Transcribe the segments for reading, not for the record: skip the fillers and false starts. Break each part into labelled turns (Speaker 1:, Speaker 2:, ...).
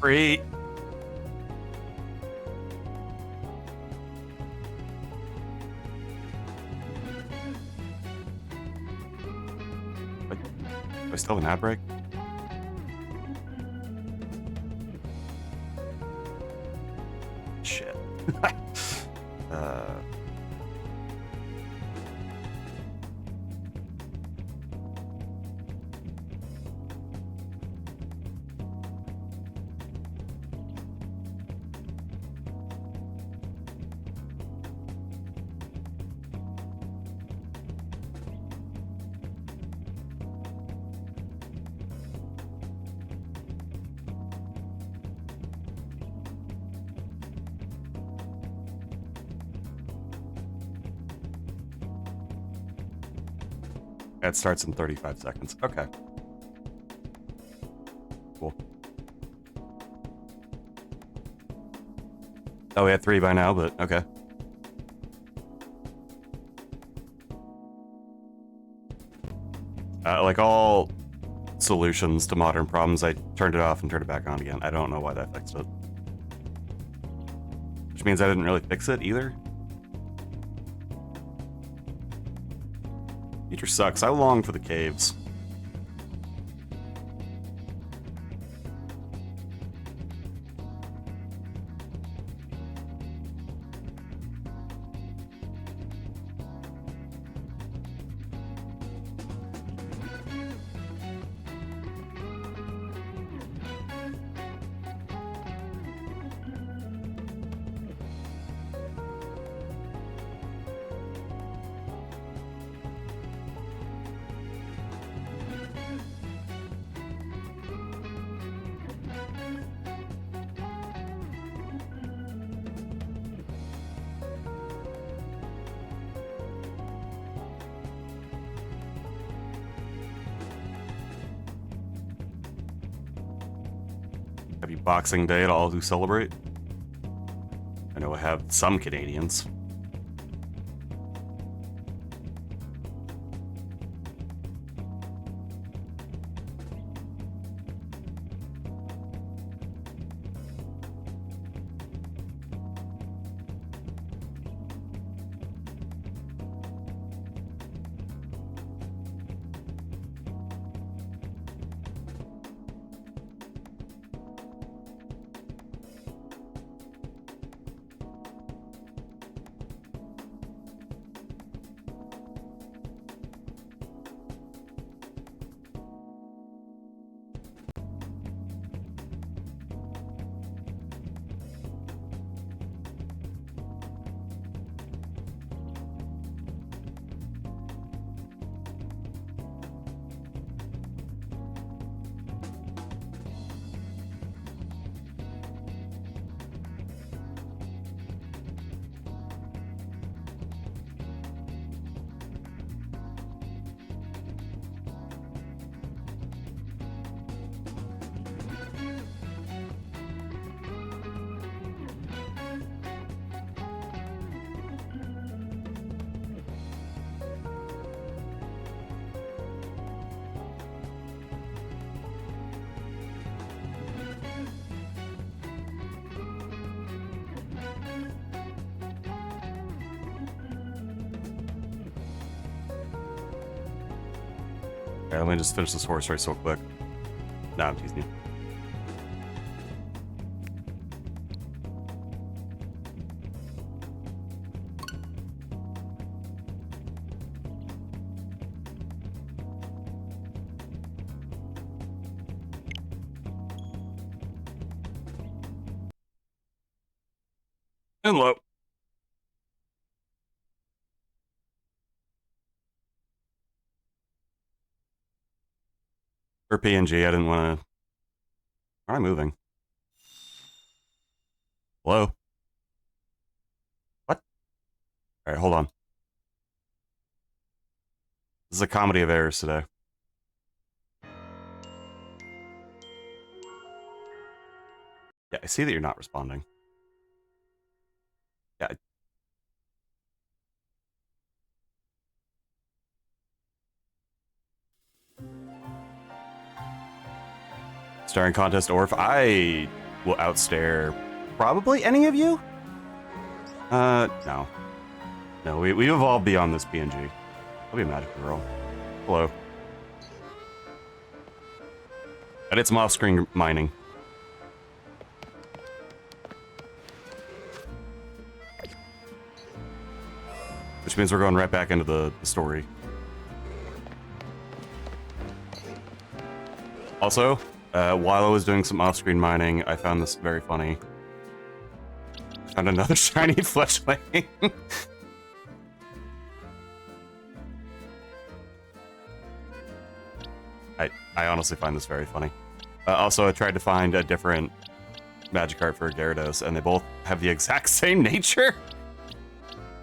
Speaker 1: Free. What? Do I still have an ad break? Shit. It starts in 35 seconds. Okay. Cool. Oh, we had 3 by now, but okay. Like all solutions to modern problems, I turned it off and turned it back on again. I don't know why that fixed it. Which means I didn't really fix it either. Future sucks. I long for the caves. Happy Boxing Day to all who celebrate. I know I have some Canadians. Okay, let me just finish this horse race real quick. Nah, I'm teasing you. And low. For PNG, I didn't want to... Why am I moving? Hello? What? Alright, hold on. This is a comedy of errors today. Yeah, I see that you're not responding. Yeah. Starring contest Orf. I will outstare probably any of you. No. No, we evolved beyond this PNG. I'll be a magical girl. Hello. I did some off-screen mining. Which means we're going right back into the story. Also, while I was doing some off-screen mining, I found this very funny. Found another shiny fletchling. I honestly find this very funny. Also, I tried to find a different Magikarp for Gyarados, and they both have the exact same nature.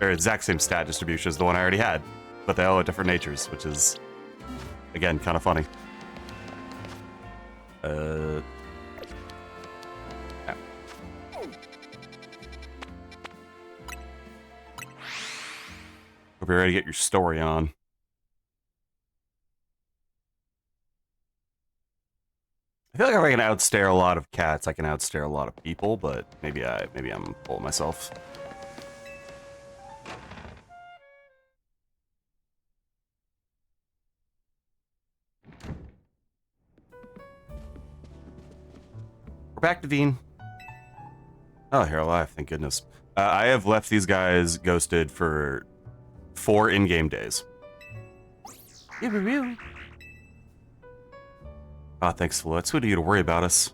Speaker 1: Or exact same stat distribution as the one I already had. But they all have different natures, which is, again, kind of funny. Yeah. Hope you're ready to get your story on. I feel like if I can outstare a lot of cats, I can outstare a lot of people, but maybe I'm full of myself. We're back to Dean. Oh, you're alive, thank goodness. I have left these guys ghosted for 4 in-game days. Ah, thanks, Flo. It's sweet of you to worry about us.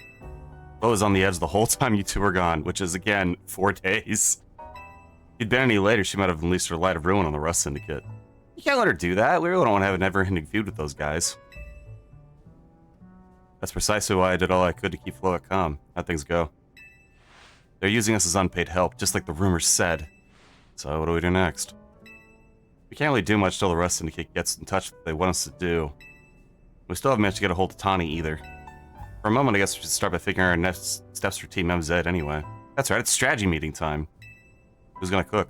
Speaker 1: Flo was on the edge the whole time you two were gone, which is, again, 4 days. If you'd been any later, she might have unleashed her light of ruin on the Rust Syndicate. You can't let her do that. We really don't want to have a never-ending feud with those guys. That's precisely why I did all I could to keep Flo at calm. How'd things go? They're using us as unpaid help, just like the rumors said. So what do we do next? We can't really do much till the Rust Syndicate gets in touch with what they want us to do. We still haven't managed to get a hold of Tawny either. For a moment, I guess we should start by figuring our next steps for Team MZ anyway. That's right, it's strategy meeting time. Who's gonna cook?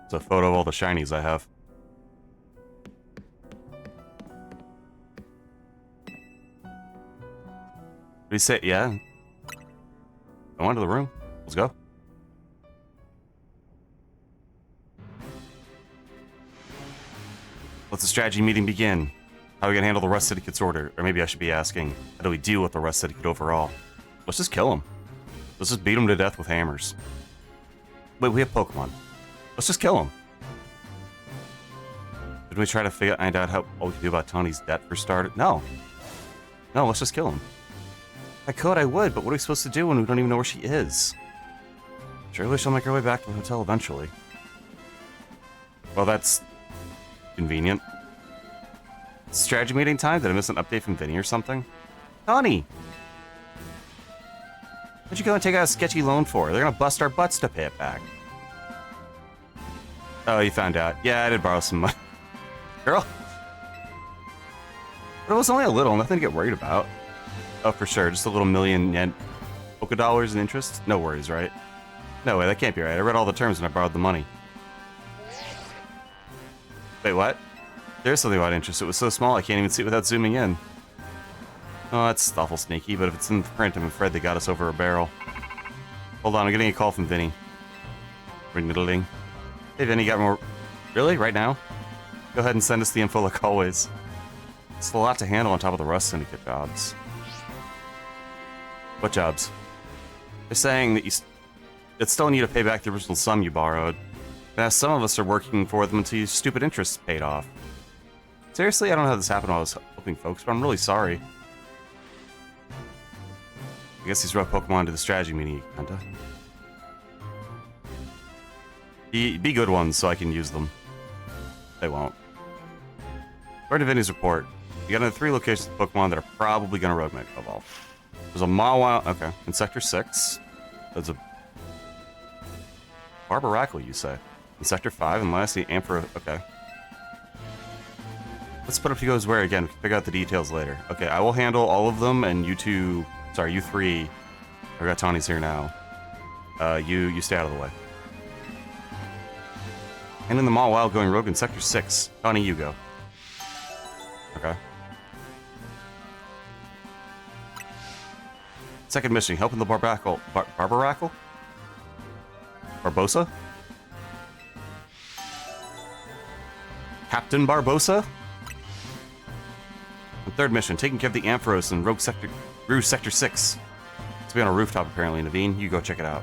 Speaker 1: It's a photo of all the shinies I have. Did he say, yeah? Go on to the room. Let's go. Let the strategy meeting begin. How are we gonna handle the Rust Syndicate's order? Or maybe I should be asking, how do we deal with the Rust Syndicate overall? Let's just kill them. Let's just beat them to death with hammers. Wait, we have Pokemon. Let's just kill them. Did we try to find out what we can do about Tony's debt for starters? No. No, let's just kill him. I would, but what are we supposed to do when we don't even know where she is? Surely she'll make her way back to the hotel eventually. Well, that's convenient. Strategy meeting time? Did I miss an update from Vinny or something? Tawny! What'd you go and take out a sketchy loan for? They're gonna bust our butts to pay it back. Oh, you found out. Yeah, I did borrow some money. Girl. But it was only a little, nothing to get worried about. Oh, for sure, just a little million yen Poké dollars in interest? No worries, right? No way, that can't be right. I read all the terms when I borrowed the money. Wait, what? There's something about interest. It was so small I can't even see it without zooming in. Oh, that's awful sneaky, but if it's in the print, I'm afraid they got us over a barrel. Hold on, I'm getting a call from Vinny. Ring-diddling. Hey, Vinny, got more... Really? Right now? Go ahead and send us the info like always. It's a lot to handle on top of the Rust Syndicate jobs. What jobs? They're saying that still need to pay back the original sum you borrowed. And as some of us are working for them until your stupid interests paid off. Seriously, I don't know how this happened while I was helping folks, but I'm really sorry. I guess these rough Pokemon to the strategy meeting, kinda. Be good ones so I can use them. They won't. According to Vinny's report, you got another 3 locations of Pokemon that are probably gonna Rogue Mega Evolve. There's a Mawile, okay, in Sector 6. There's a Barbaracle, you say. In Sector 5, and lastly, Ampharos, okay. Let's put up who goes where again. We can figure out the details later. Okay, I will handle all of them, and you 3, I got Tawny's here now. You stay out of the way. And in the mall while going rogue in Sector 6. Connie, you go. Okay. Second mission, helping the Barbacle. Barbaracle? Barbosa? Captain Barbosa? And third mission, taking care of the Ampharos in Rouge Sector 6. It's be on a rooftop apparently. Naveen, you go check it out.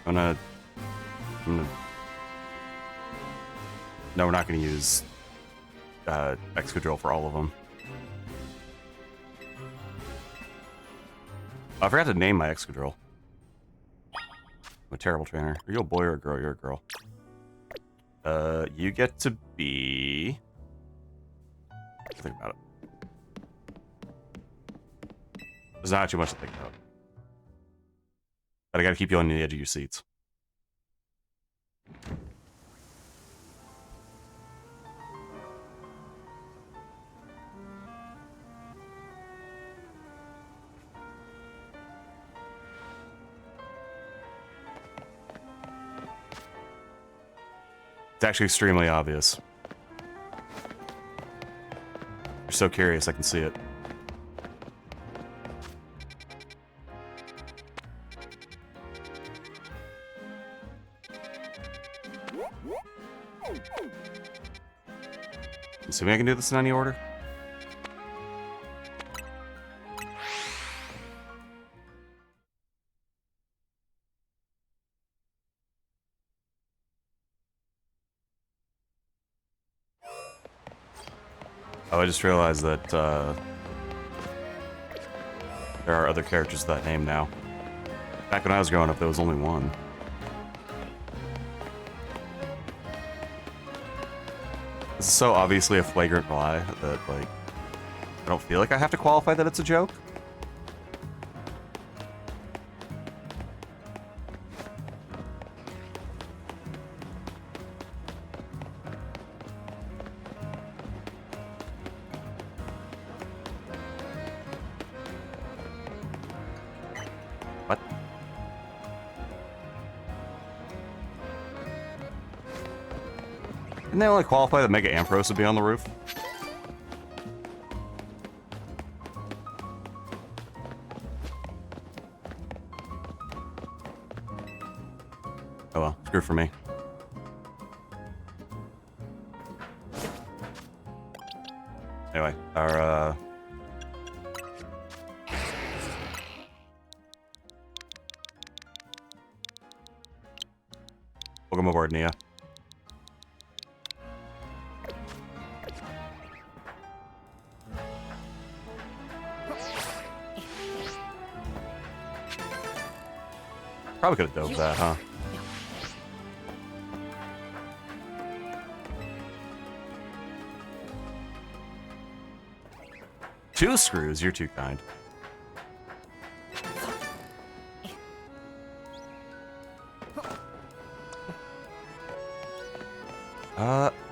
Speaker 1: I'm gonna... No, we're not gonna use Excadrill for all of them. I forgot to name my Excadrill. I'm a terrible trainer. Are you a boy or a girl? You're a girl. You get to be... Think about it. There's not too much to think about. But I gotta keep you on the edge of your seats. It's actually extremely obvious. You're so curious, I can see it. Assuming I can do this in any order? Oh, I just realized that there are other characters with that name now. Back when I was growing up, there was only one. This is so obviously a flagrant lie that, like, I don't feel like I have to qualify that it's a joke. What? Didn't they only qualify that Mega Ampharos would be on the roof? Oh well, screw for me. Anyway, our welcome aboard, Nia. Probably could have dove that, huh? Two screws, you're too kind.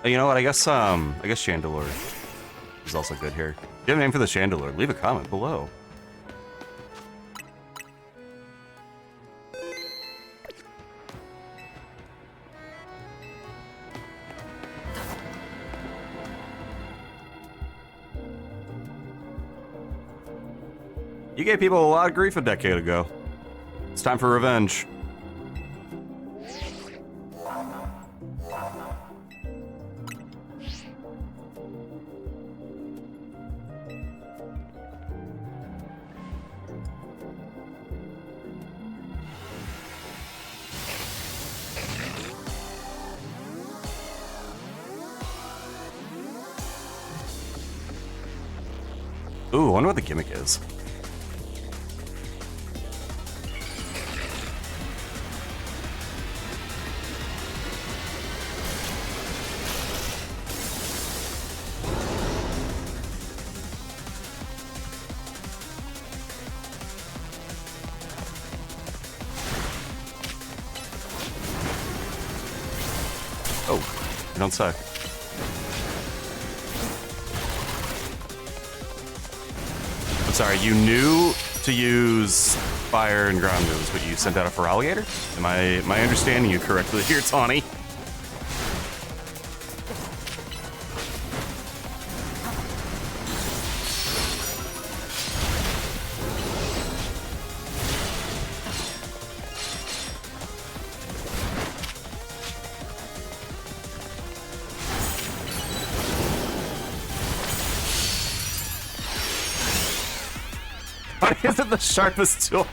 Speaker 1: You know what? I guess Chandelure is also good here. If you have a name for the Chandelure, leave a comment below. You gave people a lot of grief a decade ago. It's time for revenge. Ooh, I wonder what the gimmick is. Oh, you don't say. I'm sorry, you knew to use fire and ground moves, but you sent out a Feraligator? Am I understanding you correctly here, Tawny? Why is it the sharpest tool?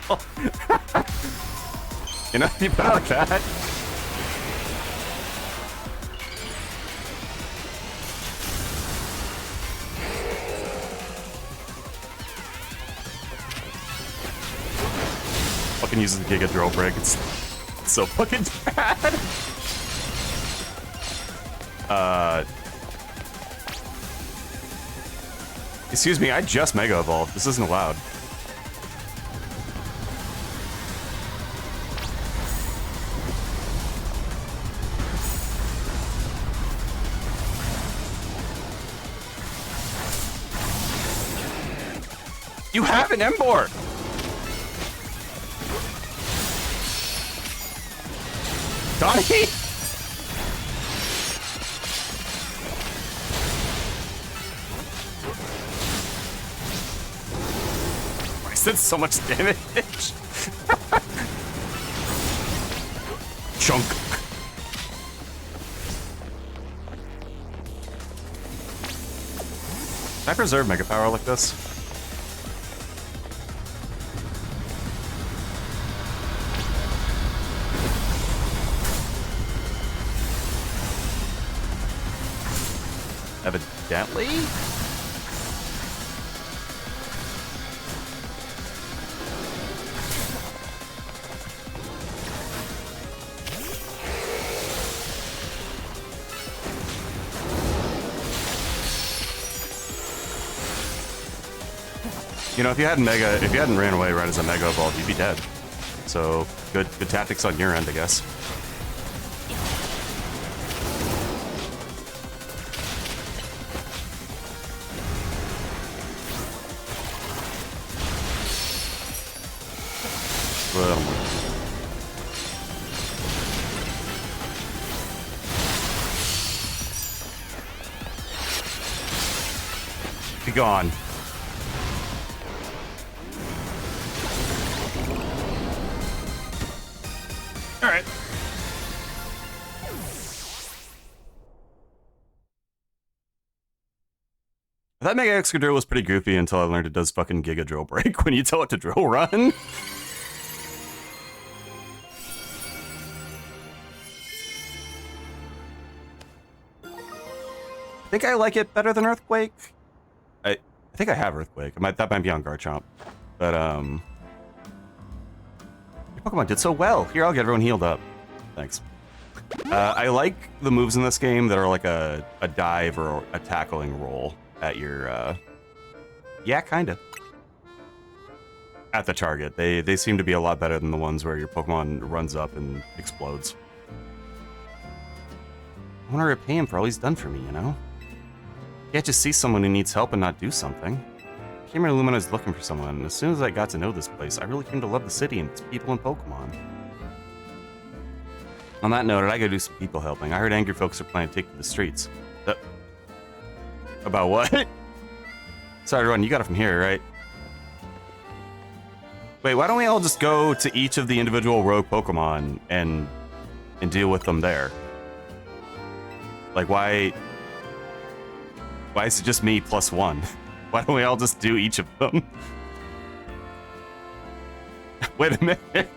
Speaker 1: You know, you put it like that. Fucking uses the Giga Drill Break. It's so fucking bad. Excuse me, I just Mega Evolved. This isn't allowed. You have an Emboar! Donnie? I said so much damage. Chunk. Can I preserve Mega Power like this? Evidently? You know, if you hadn't ran away right as a Mega Evolved, you'd be dead. So, good tactics on your end, I guess. Be gone. All right. That Mega Excadrill was pretty goofy until I learned it does fucking Giga Drill Break when you tell it to drill run. I think I like it better than Earthquake. I think I have Earthquake. That might be on Garchomp. But, your Pokemon did so well. Here, I'll get everyone healed up. Thanks. I like the moves in this game that are like a dive or a tackling roll at your, yeah, kinda. At the target. They seem to be a lot better than the ones where your Pokemon runs up and explodes. I want to repay him for all he's done for me, you know? You can't just see someone who needs help and not do something. I came here to Lumina looking for someone, and as soon as I got to know this place, I really came to love the city and its people and Pokemon. On that note, I gotta do some people helping. I heard angry folks are planning to take to the streets. About what? Sorry, Ron, you got it from here, right? Wait, why don't we all just go to each of the individual rogue Pokemon and deal with them there? Like, why is it just me plus one? Why don't we all just do each of them? Wait a minute.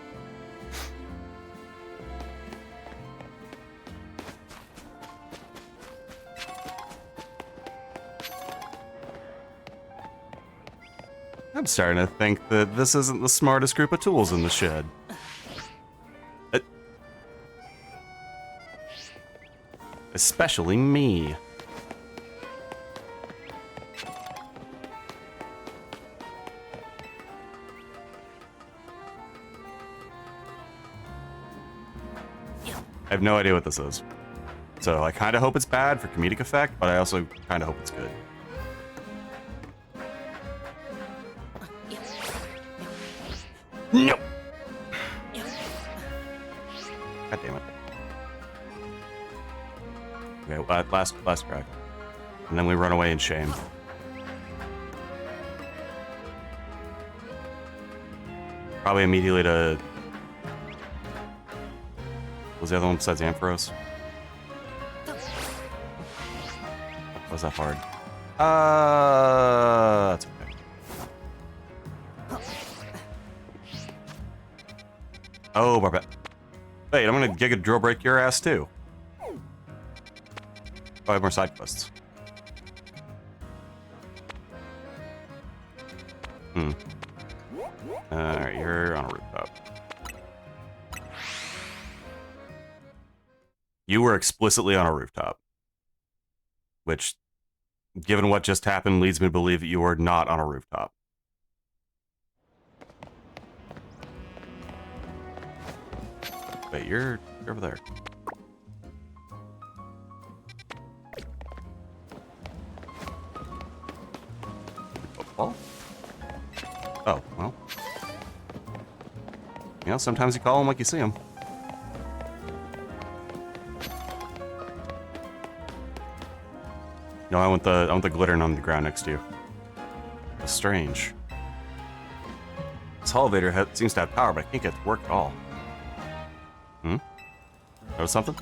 Speaker 1: I'm starting to think that this isn't the smartest group of tools in the shed. Especially me. I have no idea what this is. So I kind of hope it's bad for comedic effect, but I also kind of hope it's good. Nope. God damn it. Okay, last crack. And then we run away in shame. Probably immediately to... What was the other one besides Ampharos? Was that hard? That's okay. Oh, Barbette. Wait, I'm gonna Giga Drill Break your ass too. Oh, I have more side quests. Alright, you're on a rooftop. You were explicitly on a rooftop. Which, given what just happened, leads me to believe that you are not on a rooftop. Wait, you're over there. Football? Oh, well. You know, sometimes you call them like you see them. No, I want the glitter on the ground next to you. That's strange. This elevator seems to have power, but I can't get it to work at all. That was something?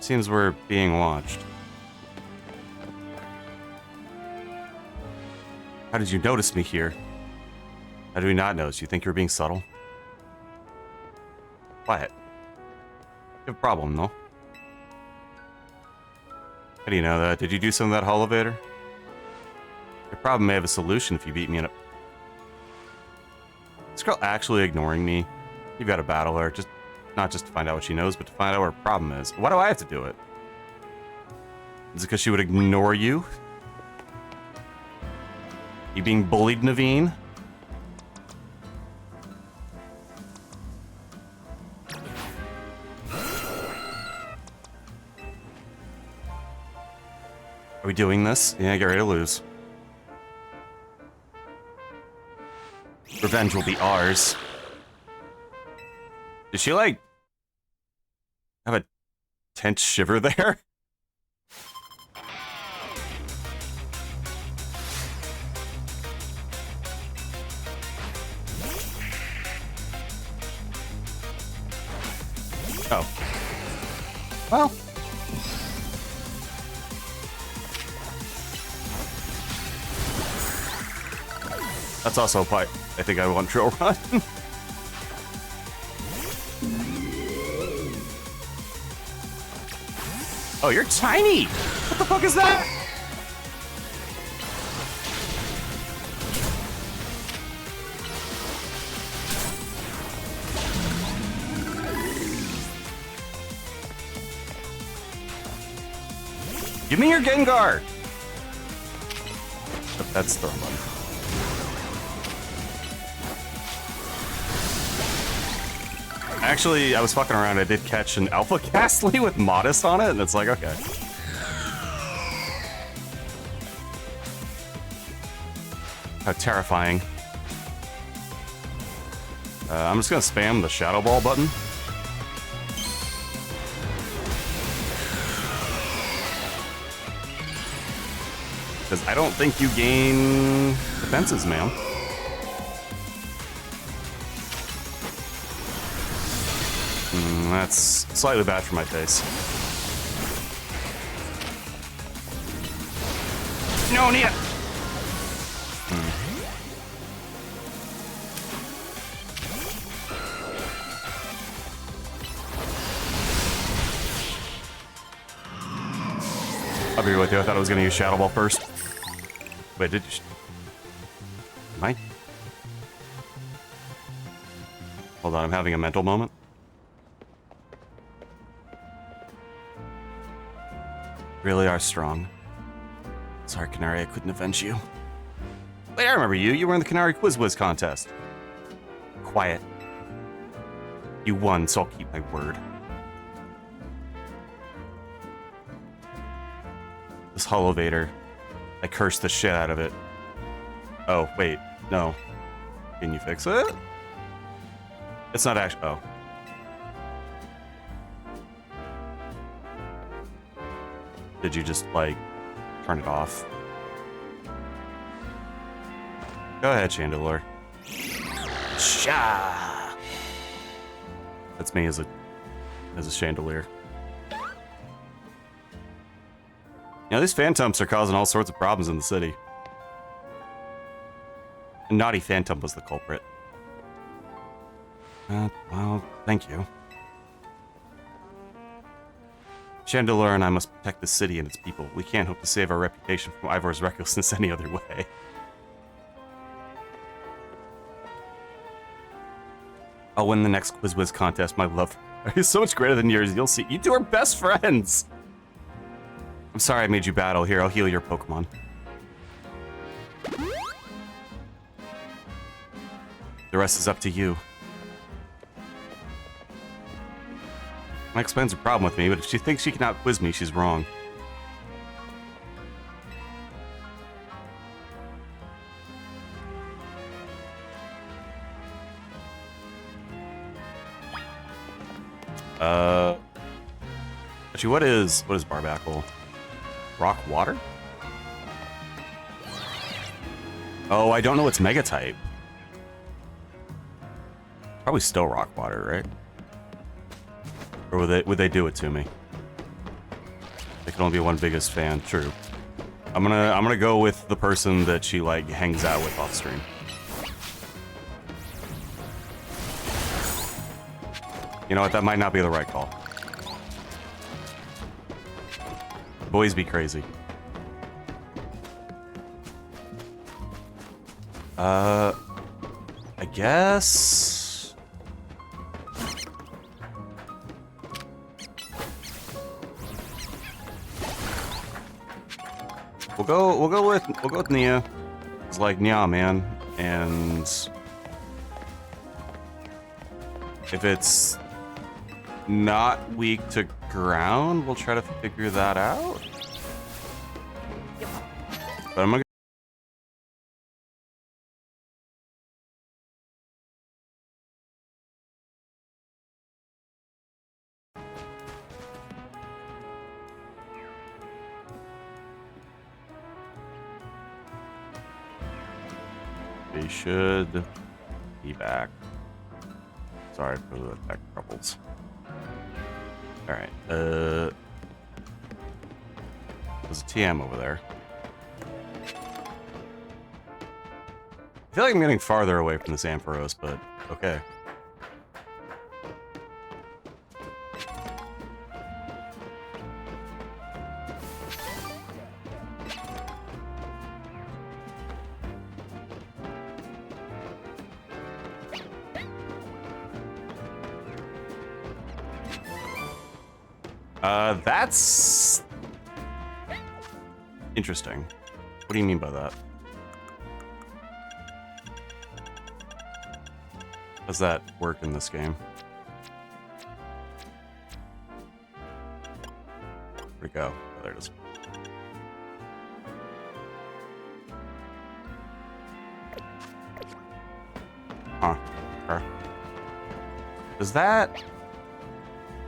Speaker 1: Seems we're being watched. How did you notice me here? How did we not notice? You think you were being subtle? Quiet. You have a problem, no? How do you know that? Did you do some of that elevator? Your problem may have a solution if you beat me in a... This girl actually ignoring me? You've got to battle her, not just to find out what she knows, but to find out what her problem is. Why do I have to do it? Is it because she would ignore you? You being bullied, Naveen? Are we doing this? Yeah, get ready to lose. Revenge will be ours. Did she, like, have a tense shiver there? Oh. Well. That's also a pipe. I think I want Drill Run. Oh, you're tiny! What the fuck is that? Give me your Gengar! Oh, that's the wrong button. Actually, I was fucking around. I did catch an Alpha Ghastly with Modest on it, and it's like, okay. How terrifying. I'm just gonna spam the Shadow Ball button. Because I don't think you gain defenses, man. That's slightly bad for my face. No, Nia! I'll be with you. I thought I was going to use Shadow Ball first. Wait, did you... Am I? Hold on, I'm having a mental moment. Really are strong. Sorry, Canary, I couldn't avenge you. Wait, I remember you. You were in the Canary Quiz Wiz contest. Quiet. You won, so I'll keep my word. This Holovator. I cursed the shit out of it. Oh, wait. No. Can you fix it? It's not actually... Oh. Did you just, like, turn it off? Go ahead, Chandelure. Sha. That's me as a Chandelier. You know, these Phantoms are causing all sorts of problems in the city. And Naughty Phantom was the culprit. Well, thank you. Chandelure and I must protect the city and its people. We can't hope to save our reputation from Ivor's recklessness any other way. I'll win the next Quiz contest. My love is so much greater than yours. You'll see. You two are best friends. I'm sorry I made you battle. Here, I'll heal your Pokemon. The rest is up to you. That explains her problem with me, but if she thinks she can out-quiz me, she's wrong. Actually, what is Barbacle? Rock water? Oh, I don't know its Mega type. Probably still rock water, right? Or would they do it to me? They can only be one biggest fan. True. I'm gonna go with the person that she like hangs out with off stream. You know what? That might not be the right call. Boys be crazy. I guess. We'll go with Nia. It's like Nya, man, and if it's not weak to ground, we'll try to figure that out. But I'm gonna. They should be back. Sorry for the tech troubles. Alright, there's a TM over there. I feel like I'm getting farther away from this Ampharos, but okay. That's interesting. What do you mean by that? How does that work in this game? Where'd it go? Oh, there it is. Huh. Okay.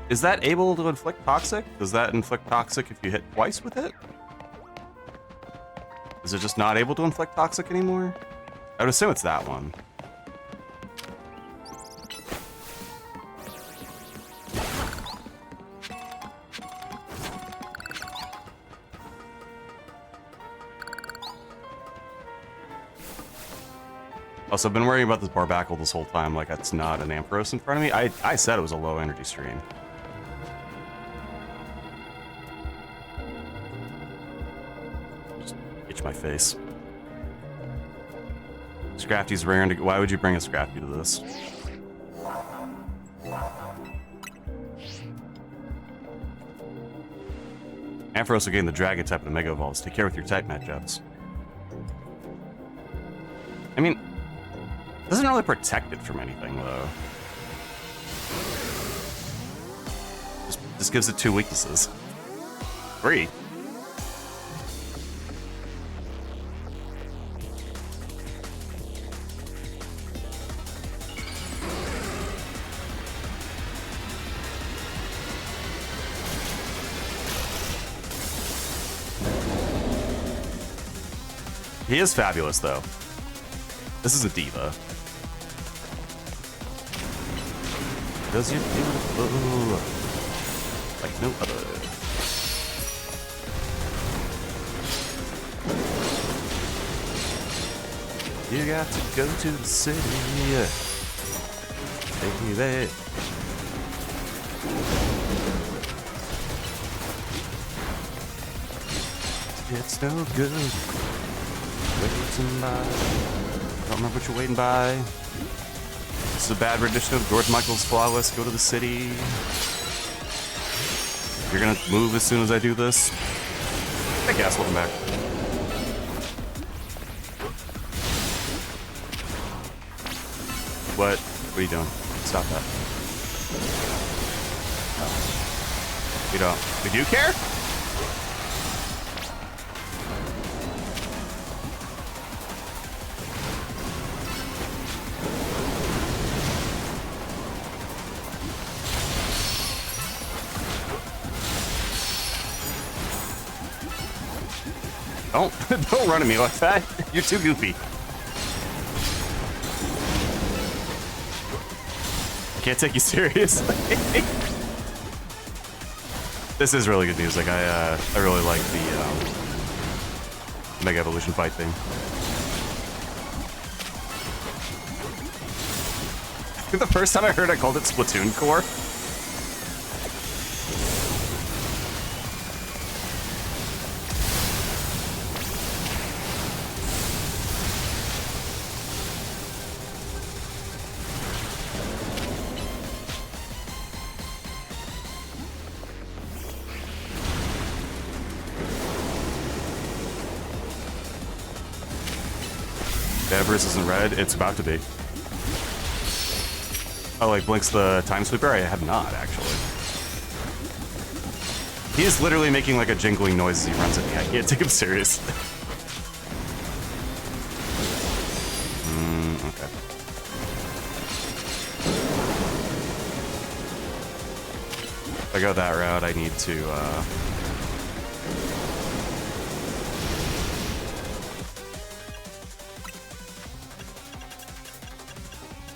Speaker 1: Is that able to inflict toxic? Does that inflict toxic if you hit twice with it? Is it just not able to inflict toxic anymore? I would assume it's that one. Also, I've been worrying about this Barbacle this whole time, like it's not an Ampharos in front of me. I said it was a low energy stream. My face. Scrafty's rare. Why would you bring a Scrafty to this? Ampharos will gain the Dragon type of the Mega Evolves. Take care with your type matchups. I mean, it doesn't really protect it from anything, though. Just gives it 2 weaknesses. 3. He is fabulous, though. This is a diva. Because you're beautiful. Like no other. You got to go to the city, baby. It's no good waiting by. Don't remember what you're waiting by. This is a bad rendition of George Michael's Flawless. Go to the city. You're gonna move as soon as I do this. Hey, Gas, welcome back. What? What are you doing? Stop that. Oh. We don't. We do care? Don't run at me like that. You're too goofy. I can't take you seriously. This is really good music. I really like the Mega Evolution fight thing. I think the first time I heard, I called it Splatoon Core. Everest isn't red. It's about to be. Oh, like Blink's the time sweeper? I have not, actually. He is literally making like a jingling noise as he runs at me. I can't take him seriously. Okay. If I go that route, I need to,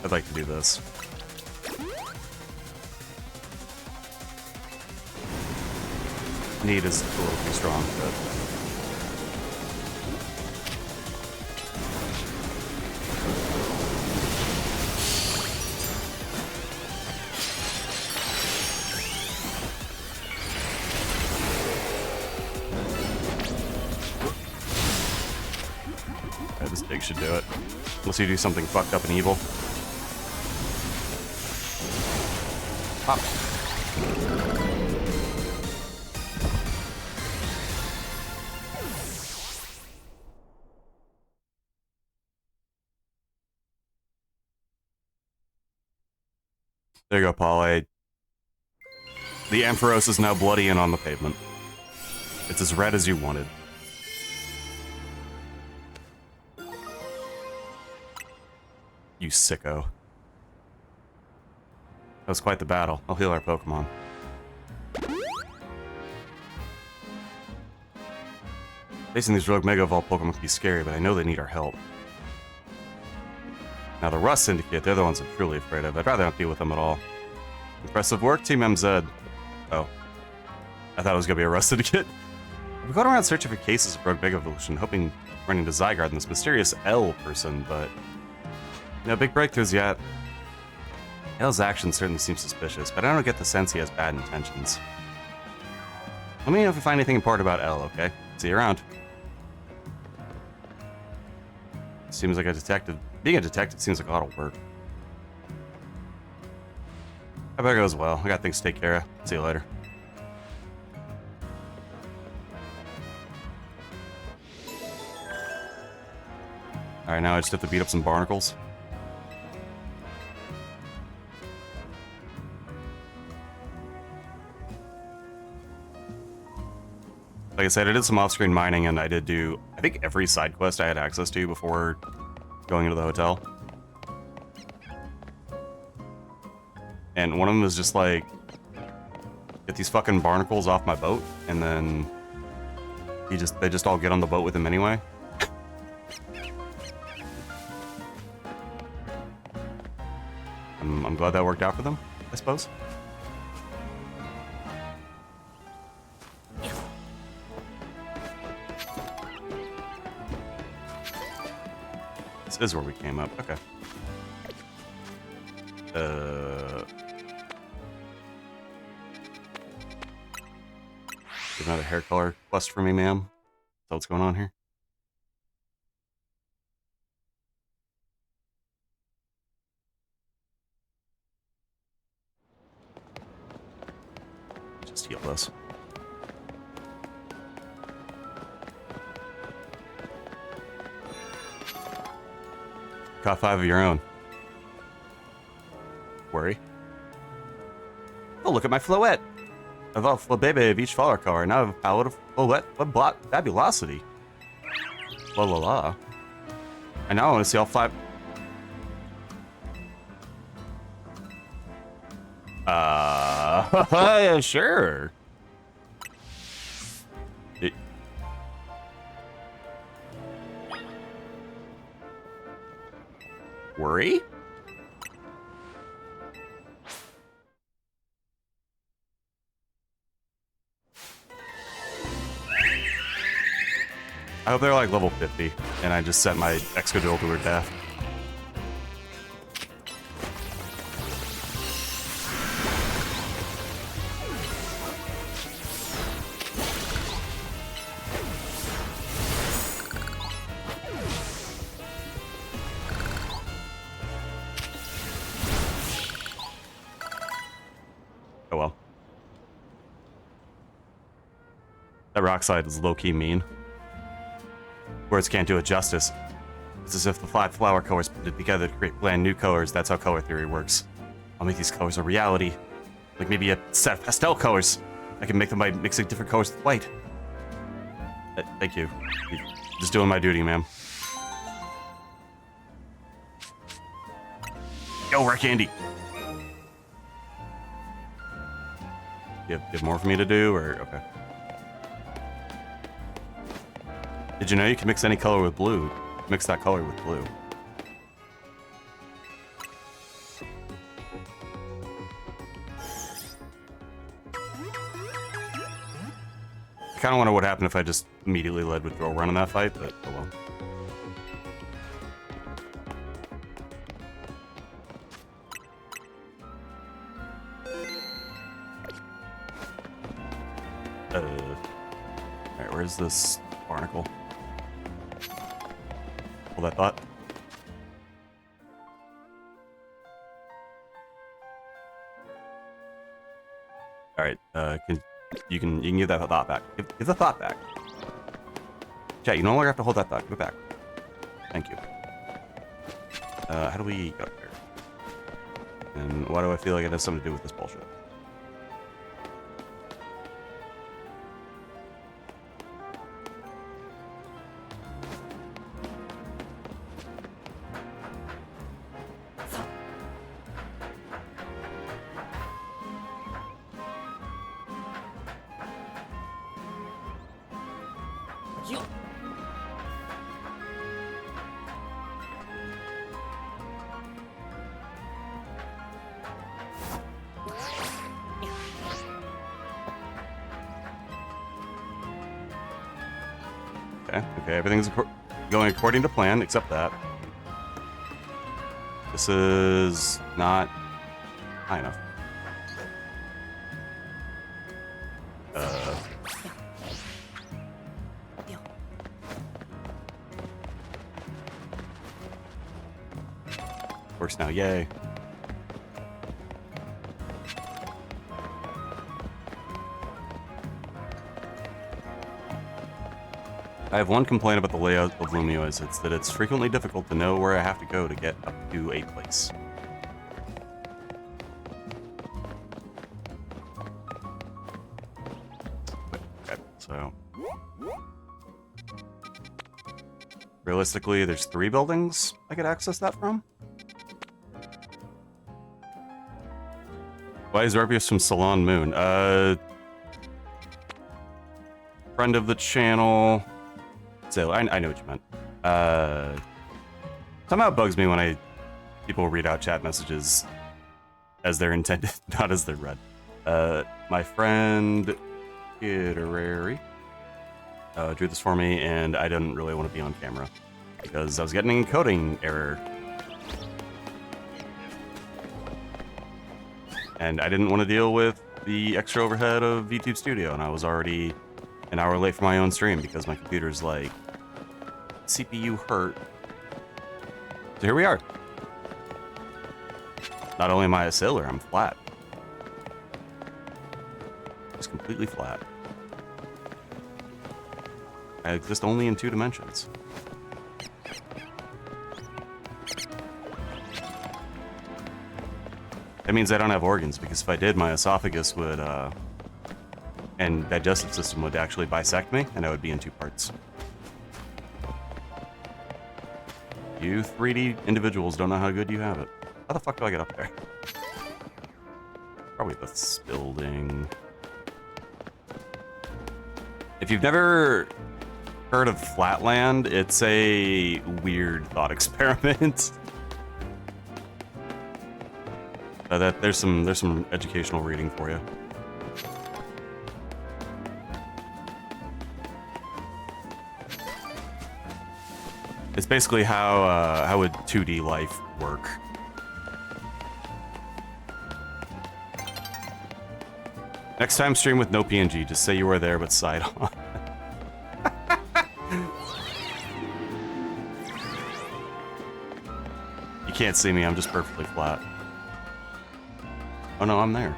Speaker 1: I'd like to do this. Need is a little too strong, but... Yeah, this dig should do it. Unless you do something fucked up and evil. Pop. There you go, Paul. The Ampharos is now bloody and on the pavement. It's as red as you wanted. You sicko. That was quite the battle. I'll heal our Pokemon. Facing these rogue Mega Evolved Pokemon can be scary, but I know they need our help. Now the Rust Syndicate, they're the ones I'm truly afraid of. I'd rather not deal with them at all. Impressive work, Team MZ. Oh. I thought it was gonna be a Rust Syndicate. We're going around searching for cases of rogue Mega Evolution, hoping run into Zygarde and this mysterious L person, but... No big breakthroughs yet. L's actions certainly seem suspicious, but I don't get the sense he has bad intentions. Let me know if you find anything important about L, okay? See you around. Seems like a detective. Being a detective seems like a lot of work. I better go as well. I got things to take care of. See you later. Alright, now I just have to beat up some barnacles. Like I said, I did some off-screen mining, and I did do, I think, every side quest I had access to before going into the hotel. And one of them is just like, get these fucking barnacles off my boat, and then they just all get on the boat with him anyway. I'm glad that worked out for them, I suppose. This is where we came up. Okay. Give another hair color quest for me, ma'am. Is that what's going on here? Just heal this. Caught 5 of your own. Worry. Oh, look at my floette. I've a flabebe of each flower color, and now I have a palette of floette fabulosity. La la la. And now I want to see all 5. Sure. Worry? I hope they're like level 50, and I just sent my Excadrill to her death. Oh well. That rock slide is low-key mean. Words can't do it justice. It's as if the 5 flower colors put it together to create bland new colors. That's how color theory works. I'll make these colors a reality. Like maybe a set of pastel colors. I can make them by mixing different colors with white. Thank you. Just doing my duty, ma'am. Yo, Rock Candy! You have more for me to do, or... Okay. Did you know you can mix any color with blue? Mix that color with blue. I kind of wonder what happened if I just immediately led with Drill Run in that fight, but oh well. Alright, where's this barnacle? Hold that thought. Alright, you can give that thought back. Give the thought back. Chat, you no longer have to hold that thought. Give it back. Thank you. How do we get up here? And why do I feel like it has something to do with this bullshit? Okay, everything's going according to plan, except that. This is not high enough. Works now, yay. I have one complaint about the layout of Lumiose. It's that it's frequently difficult to know where I have to go to get up to a place. Okay, so... realistically, there's 3 buildings I could access that from? Why is Arbius from Salon Moon? Friend of the channel... So I know what you meant. Somehow it bugs me when people read out chat messages as they're intended, not as they're read. My friend Iterary drew this for me, and I didn't really want to be on camera because I was getting an encoding error. And I didn't want to deal with the extra overhead of VTube Studio, and I was already an hour late for my own stream because my computer's like, CPU hurt. So here we are. Not only am I a sailor, I'm flat. Just completely flat. I exist only in 2 dimensions. That means I don't have organs, because if I did, my esophagus would, and digestive system would actually bisect me, and I would be in 2 parts. You 3D individuals don't know how good you have it. How the fuck do I get up there? Probably this building. If you've never heard of Flatland, it's a weird thought experiment. There's some educational reading for you. It's basically how would 2D life work. Next time stream with no PNG, just say you were there but side on. You can't see me, I'm just perfectly flat. Oh no, I'm there.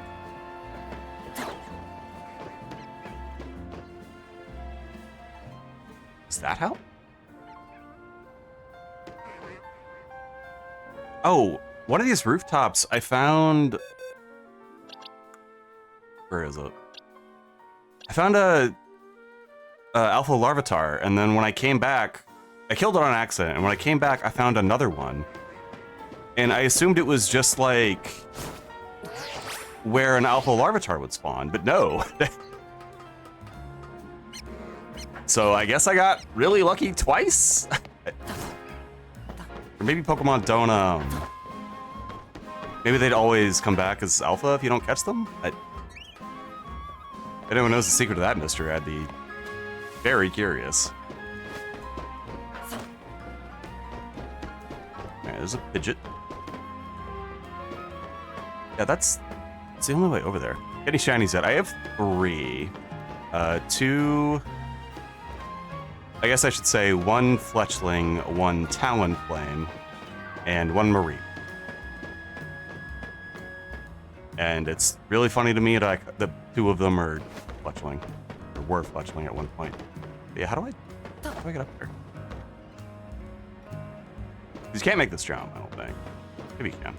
Speaker 1: Is that how? Oh, one of these rooftops I found... Where is it? I found a Alpha Larvitar, and then when I came back, I killed it on accident, and when I came back, I found another one. And I assumed it was just like where an Alpha Larvitar would spawn, but no. So I guess I got really lucky twice? Or maybe Pokemon don't, maybe they'd always come back as Alpha if you don't catch them? If anyone knows the secret to that mystery, I'd be very curious. Alright, there's a Pidgeot. Yeah, that's the only way over there. Any shinies yet? I have 3. 2... I guess I should say 1 Fletchling, 1 Talonflame, and 1 Marie. And it's really funny to me that the 2 of them are Fletchling, or were Fletchling at one point. But yeah, how do I get up there? You can't make this jump, I don't think. Maybe you can.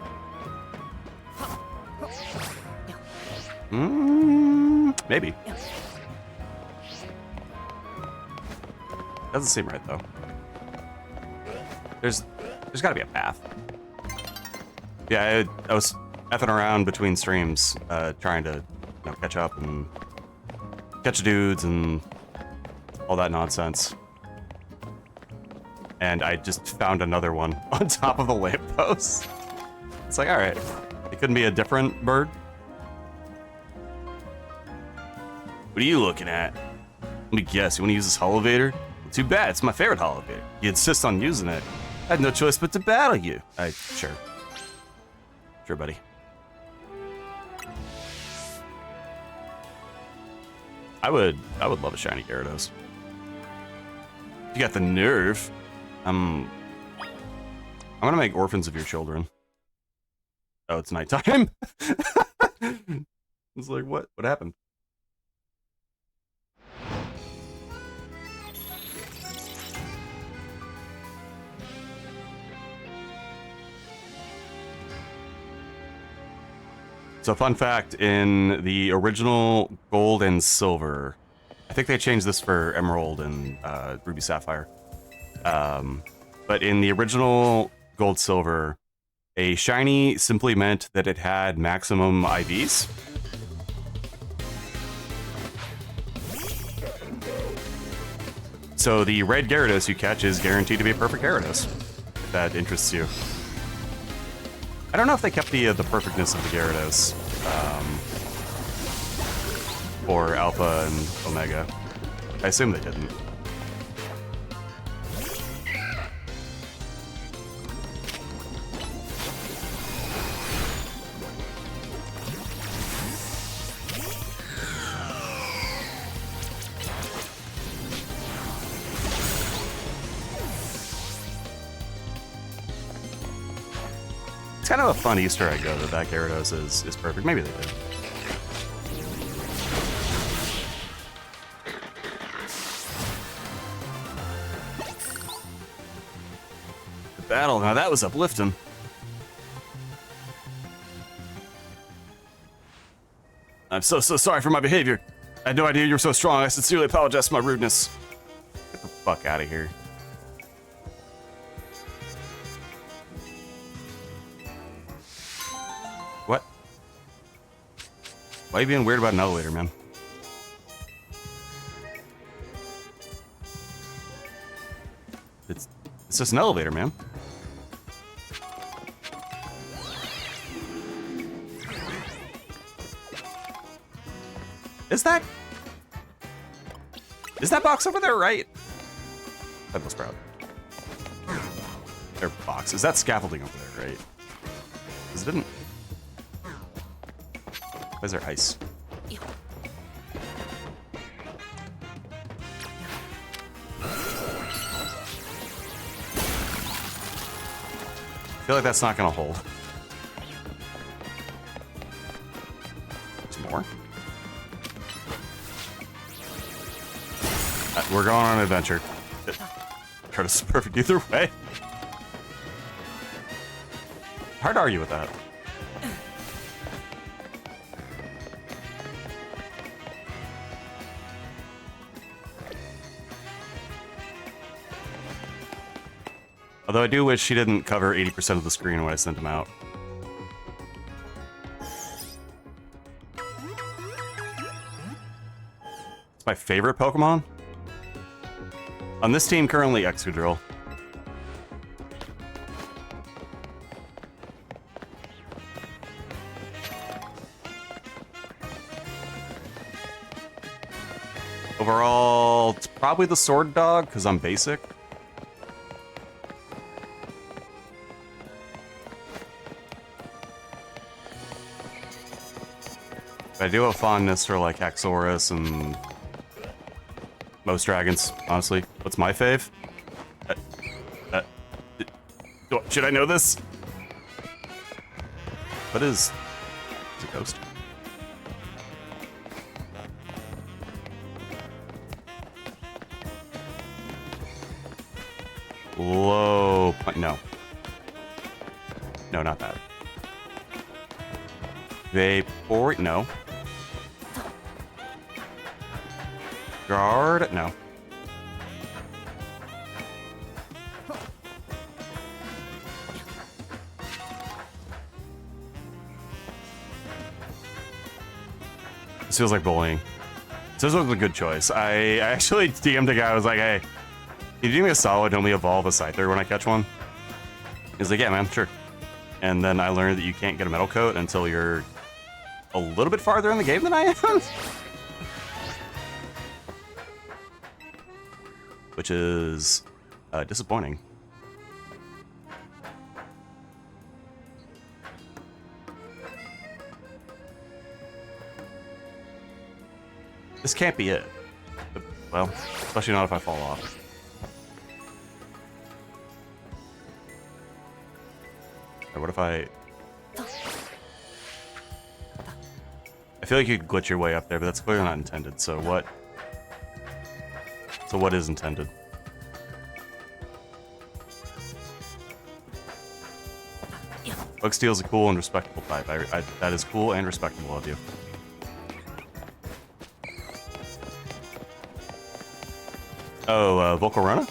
Speaker 1: Maybe. Doesn't seem right though. There's gotta be a path. Yeah, I was effing around between streams, trying to catch up and catch dudes and all that nonsense. And I just found another one on top of the lamppost. It's like, alright, it couldn't be a different bird? What are you looking at? Let me guess, you want to use this Holovator? Well, too bad, it's my favorite Holovator. You insist on using it. I had no choice but to battle you. Sure. Sure, buddy. I would love a shiny Gyarados. You got the nerve. I'm gonna make orphans of your children. Oh, it's nighttime. It's like, what happened? So fun fact, in the original Gold and Silver, I think they changed this for Emerald and Ruby Sapphire. But in the original Gold Silver, a shiny simply meant that it had maximum IVs. So the red Gyarados you catch is guaranteed to be a perfect Gyarados, if that interests you. I don't know if they kept the perfectness of the Gyarados for Alpha and Omega. I assume they didn't. It's kind of a fun Easter egg, though, that Gyarados is perfect. Maybe they did. The battle, now that was uplifting. I'm so sorry for my behavior. I had no idea you were so strong. I sincerely apologize for my rudeness. Get the fuck out of here. What? Why are you being weird about an elevator, man? It's just an elevator, man. Is that box over there right? That was proud. Their box. Is that scaffolding over there, right? Because it didn't. Why is there ice? I feel like that's not gonna hold. There's more. We're going on an adventure. Curtis is perfect either way. Hard to argue with that. Although I do wish she didn't cover 80% of the screen when I sent him out. It's my favorite Pokemon. On this team, currently Excadrill. Overall, it's probably the Sword Dog, because I'm basic. But I do have fondness for, like, Haxorus and most dragons, honestly. What's my fave? Should I know this? What is... It's a ghost. Low... No. No, not that. Vapor... No. Guard? No. This feels like bullying. This was a good choice. I actually DM'd a guy. I was like, hey, can you do me a solid? Help me evolve a Scyther when I catch one? He's like, yeah, man, sure. And then I learned that you can't get a metal coat until you're a little bit farther in the game than I am. Which is disappointing. This can't be it. Well, especially not if I fall off. Or what if I feel like you could glitch your way up there, but that's clearly not intended. So what? So what is intended? Bug Steel is a cool and respectable type. That is cool and respectable of you. Oh, Volcarona?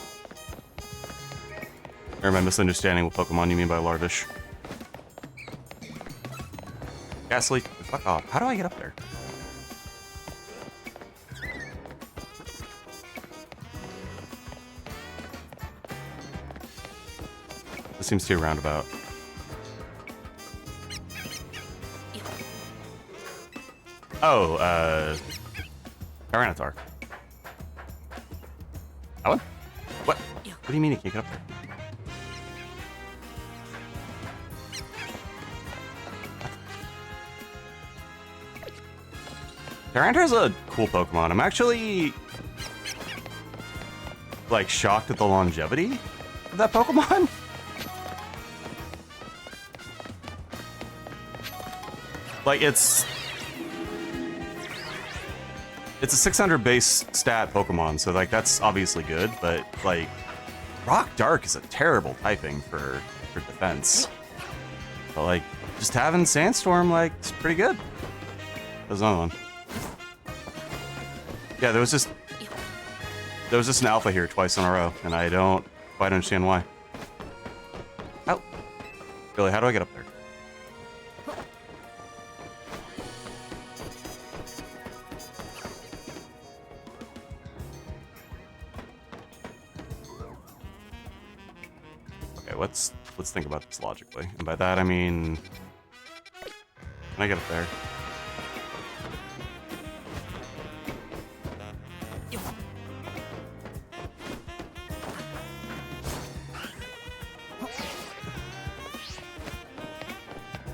Speaker 1: Or am I misunderstanding what Pokemon you mean by Larvish? Ghastly, fuck off. How do I get up there? This seems too roundabout. Oh, Tyranitar. That one? What? What do you mean you can't get up there? Tyranitar's a cool Pokemon. I'm actually like shocked at the longevity of that Pokemon. Like it's a 600 base stat Pokemon, so like that's obviously good, but like Rock Dark is a terrible typing for defense. But like just having Sandstorm like it's pretty good. There's another one. Yeah, there was just an alpha here twice in a row, and I don't quite understand why. Oh. Really, how do I get up there? Okay, let's think about this logically. And by that I mean, can I get up there?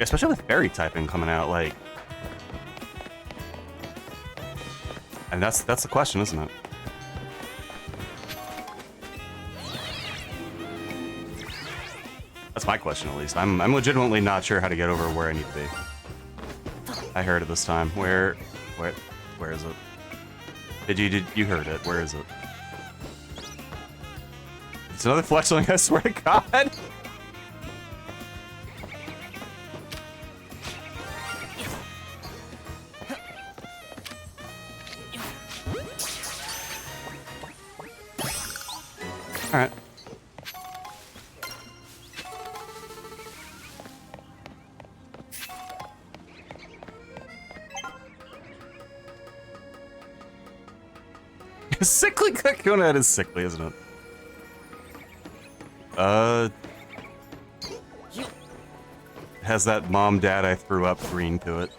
Speaker 1: Especially with fairy typing coming out, like, and that's the question, isn't it? That's my question, at least. I'm legitimately not sure how to get over where I need to be. I heard it this time. Where is it? You heard it? Where is it? It's another Fletchling, I swear to God. Alright. Sickly Kakuna is sickly, isn't it? Has that mom dad I threw up green to it.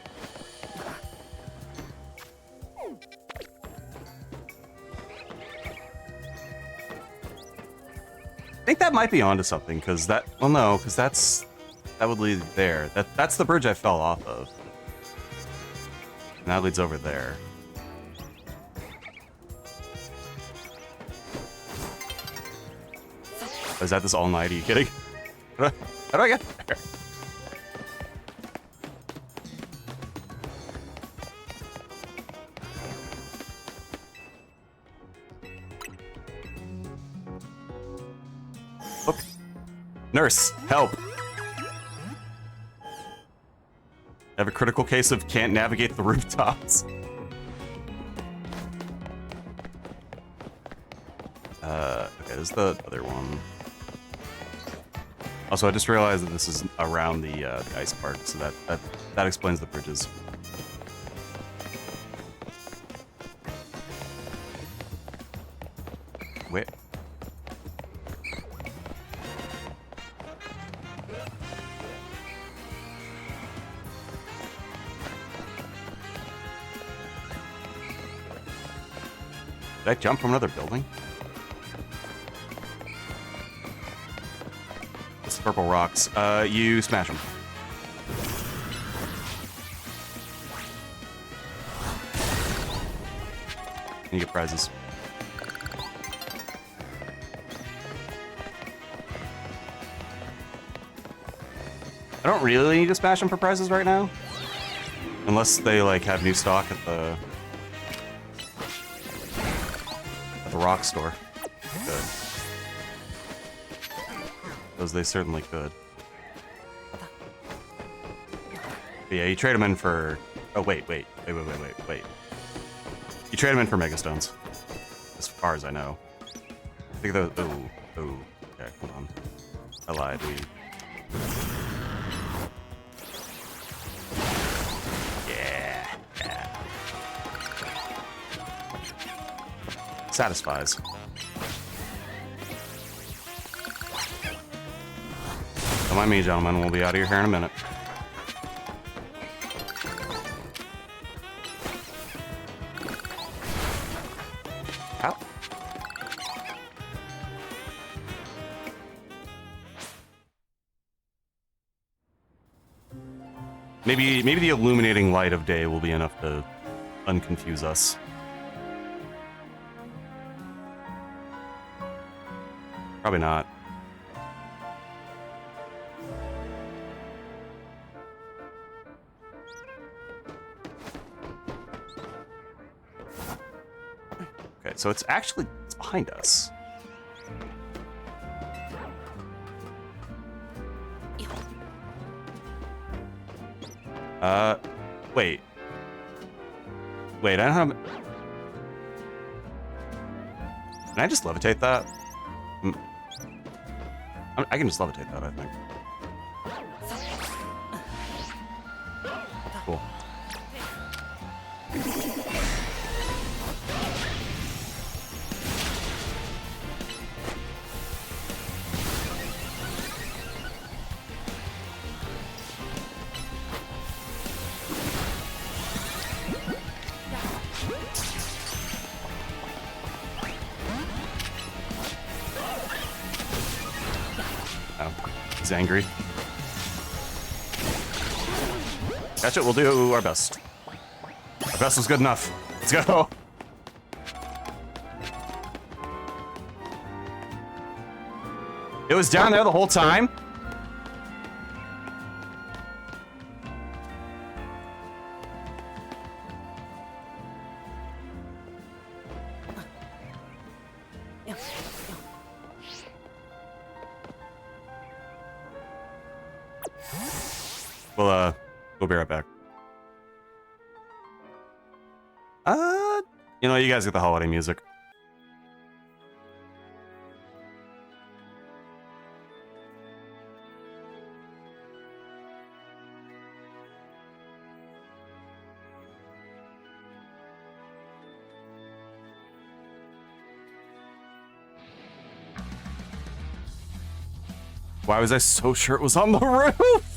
Speaker 1: I think that might be onto something, because that, well no, because that would lead there. That's the bridge I fell off of. And that leads over there. Is that this all night? Are you kidding? How do I get there? Oh. Nurse, help! I have a critical case of can't navigate the rooftops. Okay, this is the other one. Also, I just realized that this is around the ice park, so that explains the bridges. Wait. Did I jump from another building? Purple rocks. You smash them. You get prizes. I don't really need to smash them for prizes right now. Unless they, like, have new stock at the rock store. Good. Those they certainly could. But yeah, you trade them in for... Oh, wait. You trade them in for Mega Stones. As far as I know. I think those... Ooh. Okay, hold on. I lied. Yeah. Satisfies. Don't mind me, gentlemen. We'll be out of here in a minute. Maybe the illuminating light of day will be enough to unconfuse us. Probably not. Okay, so it's behind us. Wait. Wait, I don't have... Can I just levitate that? I can just levitate that, I think. Cool. He's angry. Gotcha, we'll do our best. Our best was good enough. Let's go! It was down there the whole time? We'll be right back. You know, you guys get the holiday music. Why was I so sure it was on the roof?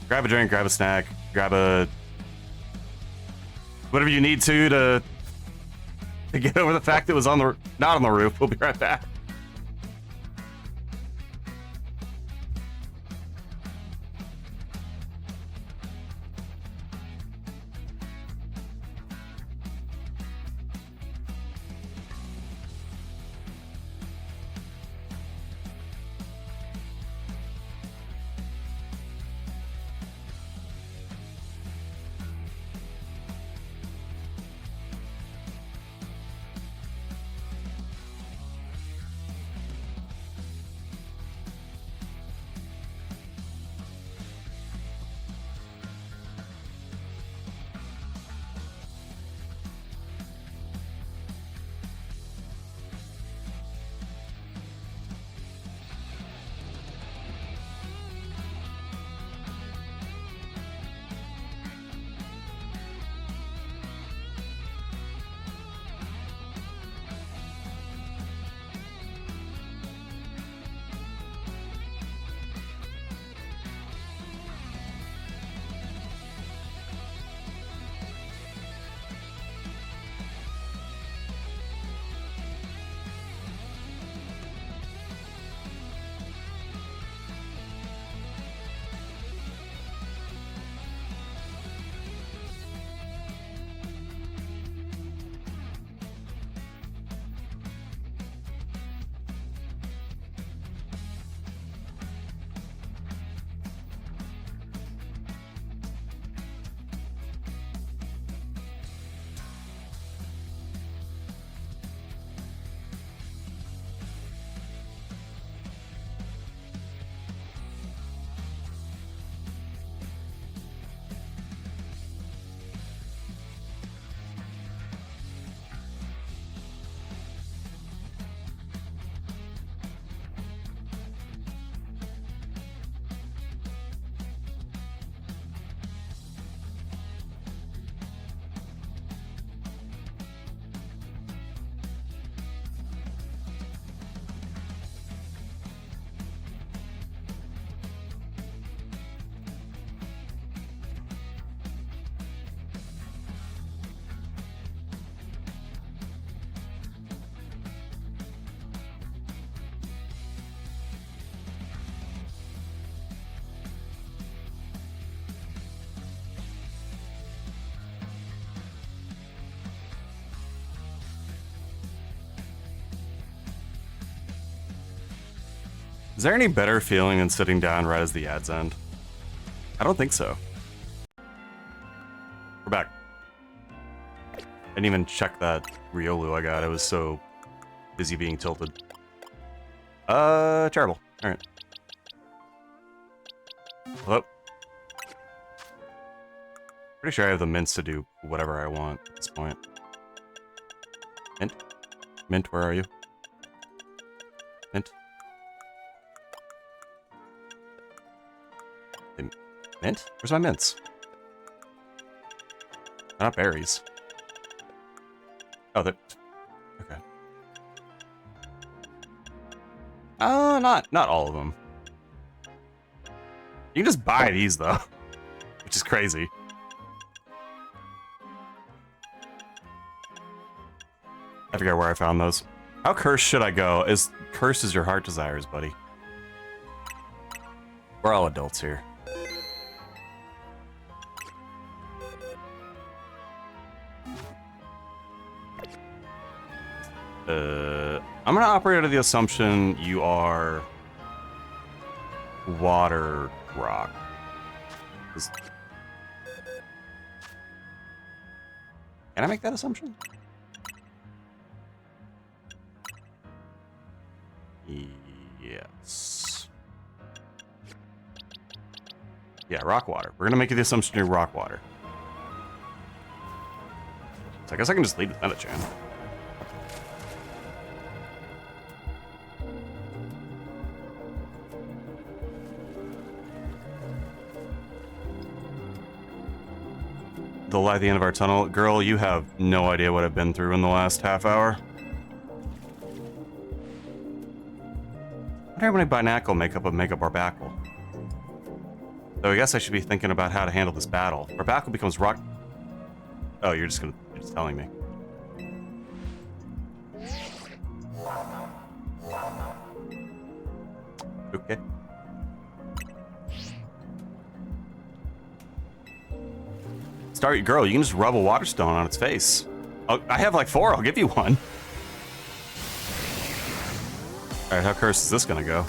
Speaker 1: Grab a drink, grab a snack, grab a... whatever you need to get over the fact that it was on the... not on the roof. We'll be right back. Is there any better feeling than sitting down right as the ads end? I don't think so. We're back. I didn't even check that Riolu I got. I was so busy being tilted. Terrible. Alright. Hello? Pretty sure I have the mints to do whatever I want at this point. Mint? Mint, where are you? Mint? Mint? Where's my mints? They're not berries. Oh, they're... Okay. Not all of them. You can just buy these, though. Which is crazy. I forget where I found those. How cursed should I go? Cursed as your heart desires, buddy. We're all adults here. I'm gonna operate under the assumption you are water rock. Can I make that assumption? Yes. Yeah, rock water. We're gonna make the assumption you're rock water. So I guess I can just leave the Metachan. The light at the end of our tunnel. Girl, you have no idea what I've been through in the last half hour. I wonder how many Binacle make up of Mega Barbacle. So I guess I should be thinking about how to handle this battle. Barbacle becomes rock... Oh, you're just telling me. Okay. Start, girl, you can just rub a water stone on its face. Oh, I have like 4, I'll give you one. Alright, how cursed is this gonna go?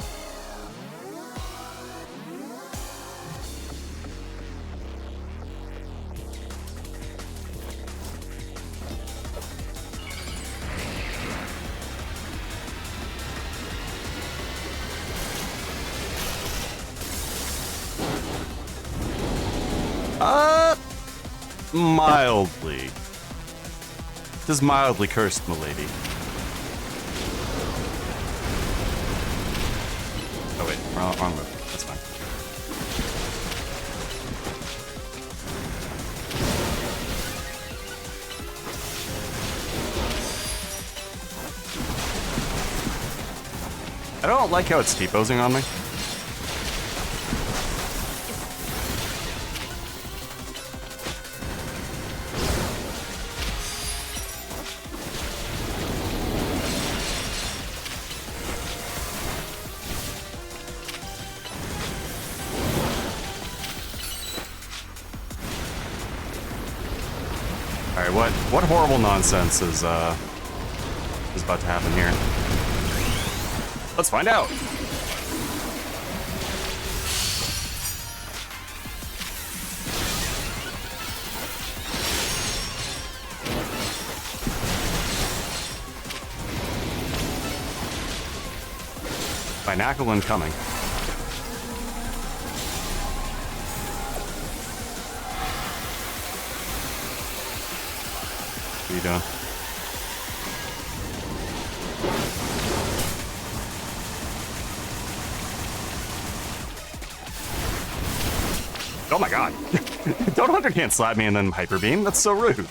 Speaker 1: Mildly. This is mildly cursed, milady. Oh wait, wrong move. That's fine. I don't like how it's T-posing on me. What horrible nonsense is about to happen here? Let's find out. Binacle incoming. What are you doing? Oh my god. Don't underhand slap me and then hyper beam. That's so rude.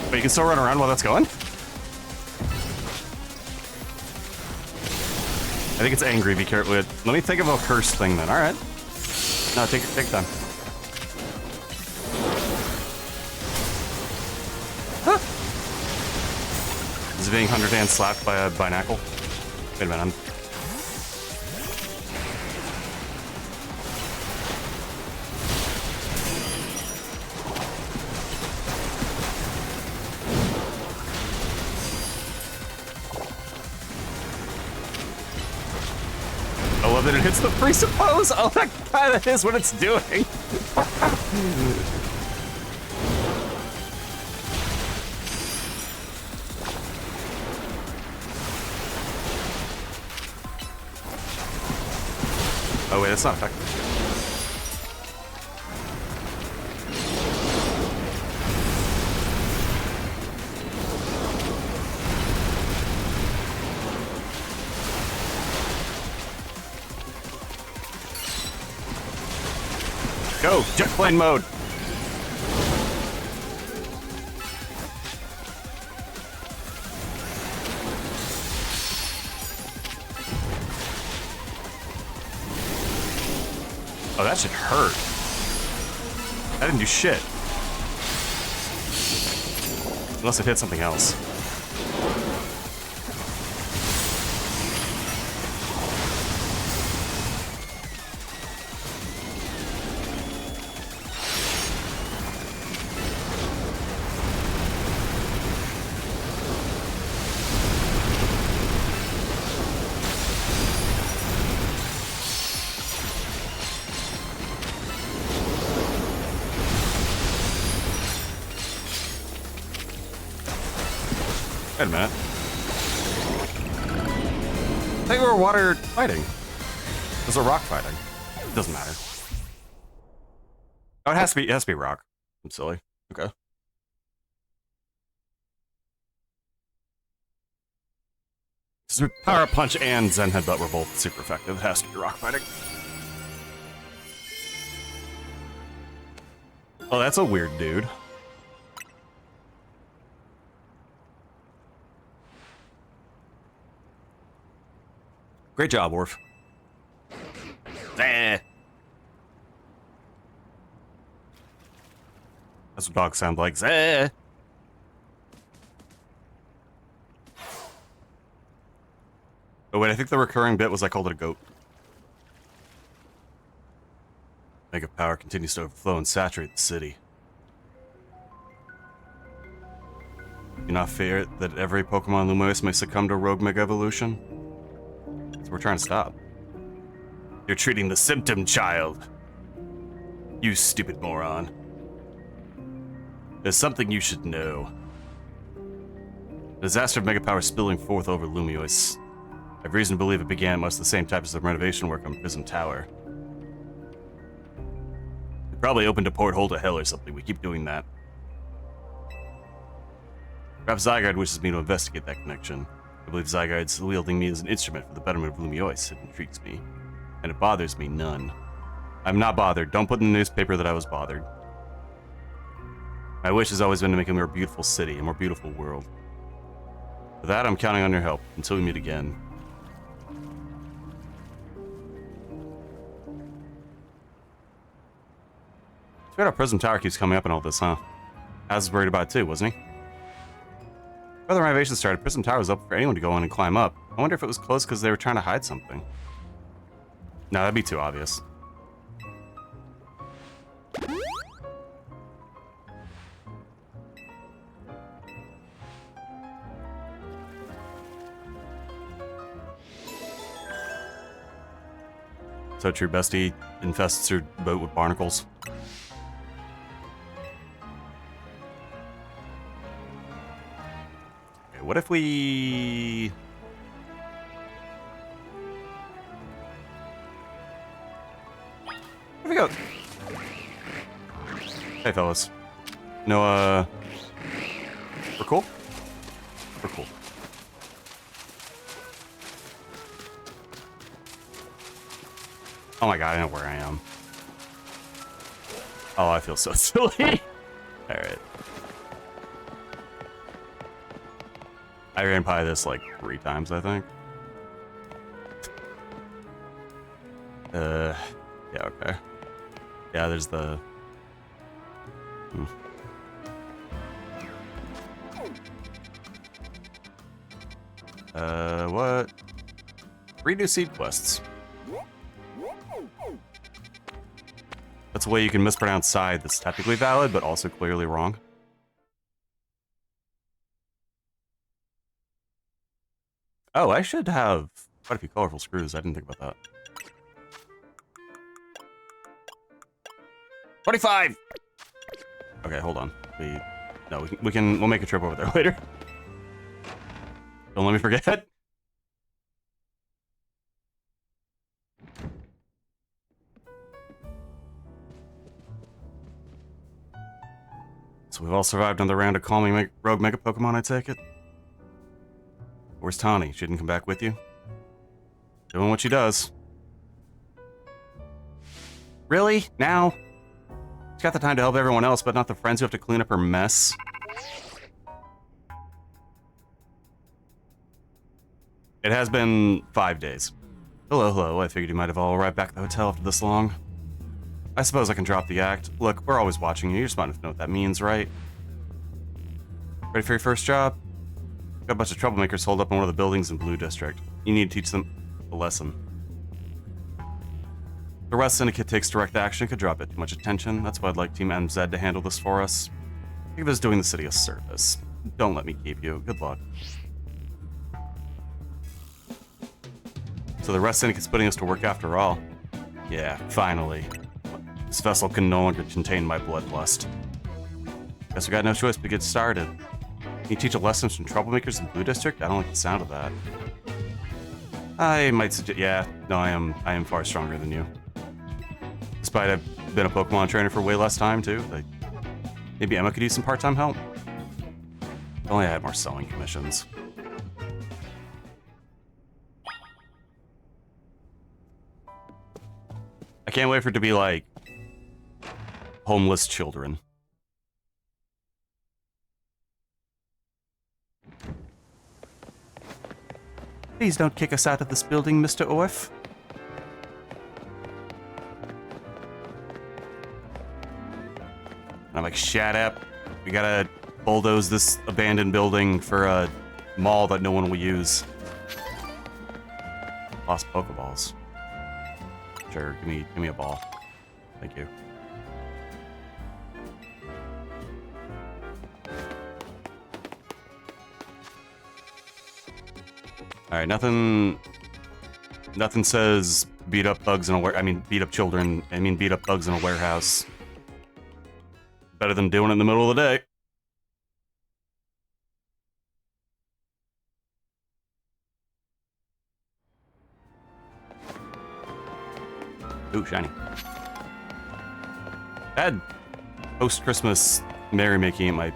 Speaker 1: But you can still run around while that's going? I think it's angry, be careful. Let me think of a curse thing then, alright. No, take time. Huh. Is it being 100-hand slapped by a binacle? Wait a minute, I'm... I love that it hits the presuppose! Oh, that is what it's doing! Oh wait, that's not effective. Go! Jet plane mode! Oh, that should hurt. That didn't do shit. Unless it hit something else. Wait a minute. I think we were water fighting. It was a rock fighting. It doesn't matter. Oh, it has to be rock. I'm silly. Okay. Power Punch and Zen Headbutt were both super effective. It has to be rock fighting. Oh, that's a weird dude. Great job, Worf. That's what dogs sound like. Zah. Oh wait, I think the recurring bit was I called it a goat. Mega power continues to overflow and saturate the city. Do not fear that every Pokemon Lumos may succumb to rogue Mega Evolution? That's what we're trying to stop. You're treating the symptom, child. You stupid moron. There's something you should know. The disaster of Mega Power spilling forth over Lumiose. I have reason to believe it began at much the same time as the renovation work on Prism Tower. It probably opened a porthole to hell or something. We keep doing that. Perhaps Zygarde wishes me to investigate that connection. I believe Zygarde's wielding me as an instrument for the betterment of Lumiose. It intrigues me. And it bothers me none. I'm not bothered. Don't put in the newspaper that I was bothered. My wish has always been to make a more beautiful city, a more beautiful world. For that, I'm counting on your help. Until we meet again. It's weird how Prism Tower keeps coming up in all this, huh? I was worried about it too, wasn't he? Before the renovation started, Prism Tower was open for anyone to go in and climb up. I wonder if it was closed because they were trying to hide something. No, that'd be too obvious. So true, bestie infests your boat with barnacles. Okay, what if we... Where'd we go? Hey, fellas. No, we're cool? We're cool. Oh my god, I know where I am. Oh, I feel so silly. Alright. I ran by this like 3 times, I think. Yeah, okay. Yeah, there's the... What? 3 new seed quests. That's a way you can mispronounce side that's technically valid, but also clearly wrong. Oh, I should have quite a few colorful screws. I didn't think about that. 25! Okay, hold on. We'll make a trip over there later. Don't let me forget. So we've all survived another round of calming rogue mega Pokemon, I take it? Where's Tawny? She didn't come back with you? Doing what she does. Really? Now? She's got the time to help everyone else, but not the friends who have to clean up her mess. It has been 5 days. Hello, hello. I figured you might have all arrived back at the hotel after this long. I suppose I can drop the act. Look, we're always watching you. You're smart enough to know what that means, right? Ready for your first job? Got a bunch of troublemakers holed up in one of the buildings in Blue District. You need to teach them a lesson. The Rust Syndicate takes direct action. It could draw a bit too much attention. That's why I'd like Team MZ to handle this for us. Think of it as doing the city a service. Don't let me keep you. Good luck. So the Rust Syndicate's putting us to work after all. Yeah, finally. This vessel can no longer contain my bloodlust. Guess we got no choice but to get started. Can you teach a lesson from troublemakers in Blue District? I don't like the sound of that. I might suggest... Yeah, no, I am far stronger than you. Despite I've been a Pokemon trainer for way less time, too. Like, maybe Emma could use some part-time help? If only I had more selling commissions. I can't wait for it to be like... homeless children. Please don't kick us out of this building, Mr. Orf. I'm like, shut up. We gotta bulldoze this abandoned building for a mall that no one will use. Lost Pokeballs. Sure, give me a ball. Thank you. Alright, nothing says beat up bugs in a beat up children. Beat up bugs in a warehouse. Better than doing it in the middle of the day. Ooh, shiny. I had post-Christmas merrymaking at my...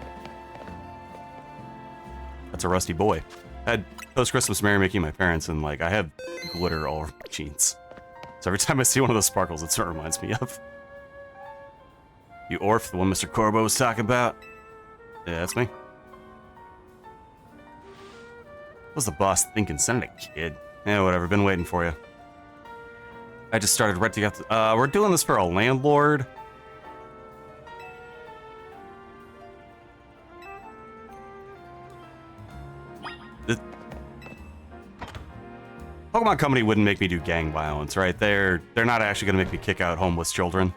Speaker 1: That's a rusty boy. I had post-Christmas merrymaking at my parents, and, like, I have glitter all over my jeans. So every time I see one of those sparkles, it sort of reminds me of... You Orf, the one Mr. Corbo was talking about? Yeah, that's me. What was the boss thinking? Sending a kid? Yeah, whatever, been waiting for you. I just started renting out the, we're doing this for a landlord. The Pokemon Company wouldn't make me do gang violence, right? They're not actually gonna make me kick out homeless children.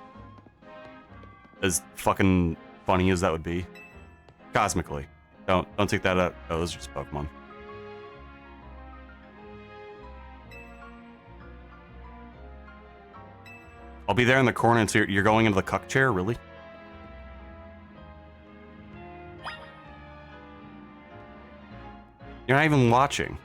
Speaker 1: As fucking funny as that would be. Cosmically. Don't take that out. Oh, those are just Pokemon. I'll be there in the corner and so you're going into the cuck chair, really? You're not even watching.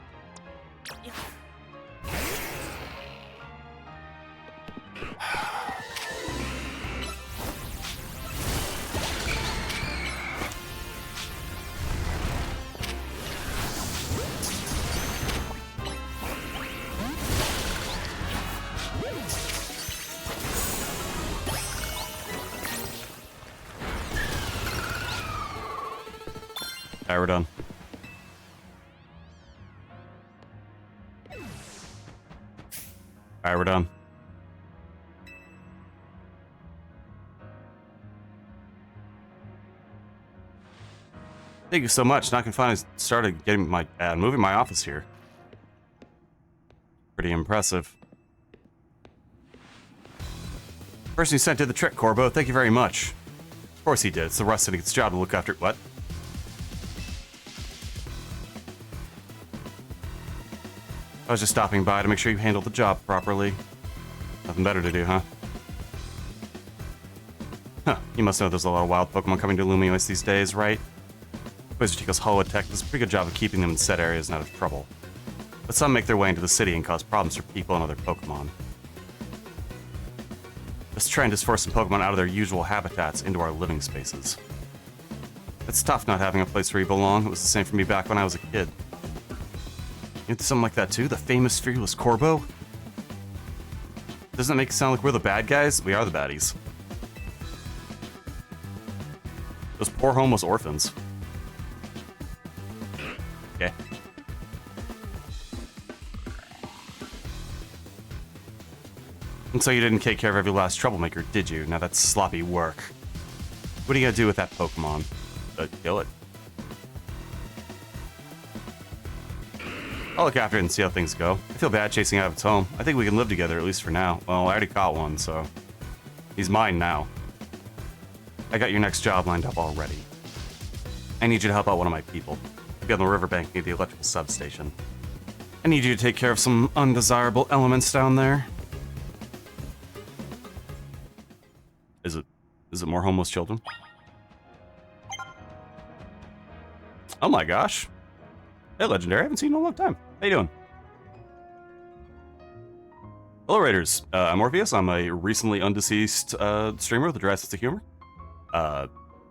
Speaker 1: Alright, we're done. Alright, we're done. Thank you so much. Now I can finally start getting my moving my office here. Pretty impressive. Person you sent did the trick, Corbo. Thank you very much. Of course he did. It's the Rust Syndicate's job to look after... What? I was just stopping by to make sure you handled the job properly. Nothing better to do, huh? Huh. You must know there's a lot of wild Pokemon coming to Lumiose these days, right? Wizard Chico's Holotech does a pretty good job of keeping them in set areas and out of trouble. But some make their way into the city and cause problems for people and other Pokemon. This trend has forced some Pokemon out of their usual habitats into our living spaces. It's tough not having a place where you belong. It was the same for me back when I was a kid. You into something like that too? The famous fearless Corbo? Doesn't it make it sound like we're the bad guys? We are the baddies. Those poor homeless orphans. Okay. And so you didn't take care of every last troublemaker, did you? Now that's sloppy work. What are you gonna do with that Pokemon? Kill it. I'll look after it and see how things go. I feel bad chasing out of its home. I think we can live together, at least for now. Well, I already caught one, so... he's mine now. I got your next job lined up already. I need you to help out one of my people. I'll be on the riverbank near the electrical substation. I need you to take care of some undesirable elements down there. Is it more homeless children? Oh my gosh. Hey, Legendary. I haven't seen you in a long time. How you doing? Hello, Raiders. I'm Orpheus. I'm a recently undeceased streamer with a dry sense of humor.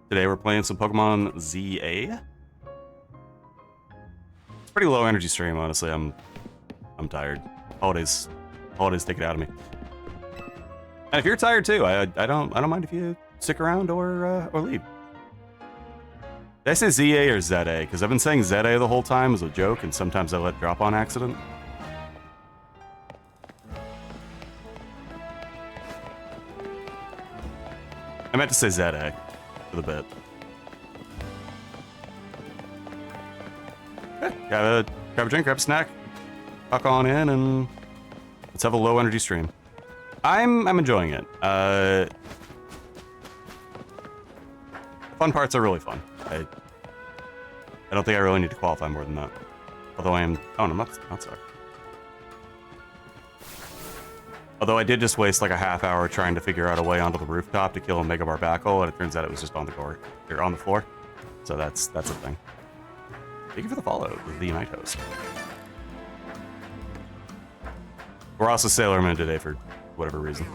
Speaker 1: Today we're playing some Pokemon ZA. It's a pretty low energy stream, honestly. I'm tired. Holidays take it out of me. And if you're tired too, I don't mind if you stick around or leave. Did I say ZA or ZA? Because I've been saying ZA the whole time as a joke, and sometimes I let drop on accident. I meant to say ZA for the bit. Okay, grab a drink, grab a snack, tuck on in, and let's have a low energy stream. I'm enjoying it. Fun parts are really fun. I don't think I really need to qualify more than that. Although I am... oh, no, I'm not sorry. Although I did just waste like a half hour trying to figure out a way onto the rooftop to kill a Mega Barbacle, and it turns out it was just on the court. Or on the floor. So that's a thing. Thank you for the follow, the Unite host. We're also Sailorman today for whatever reason.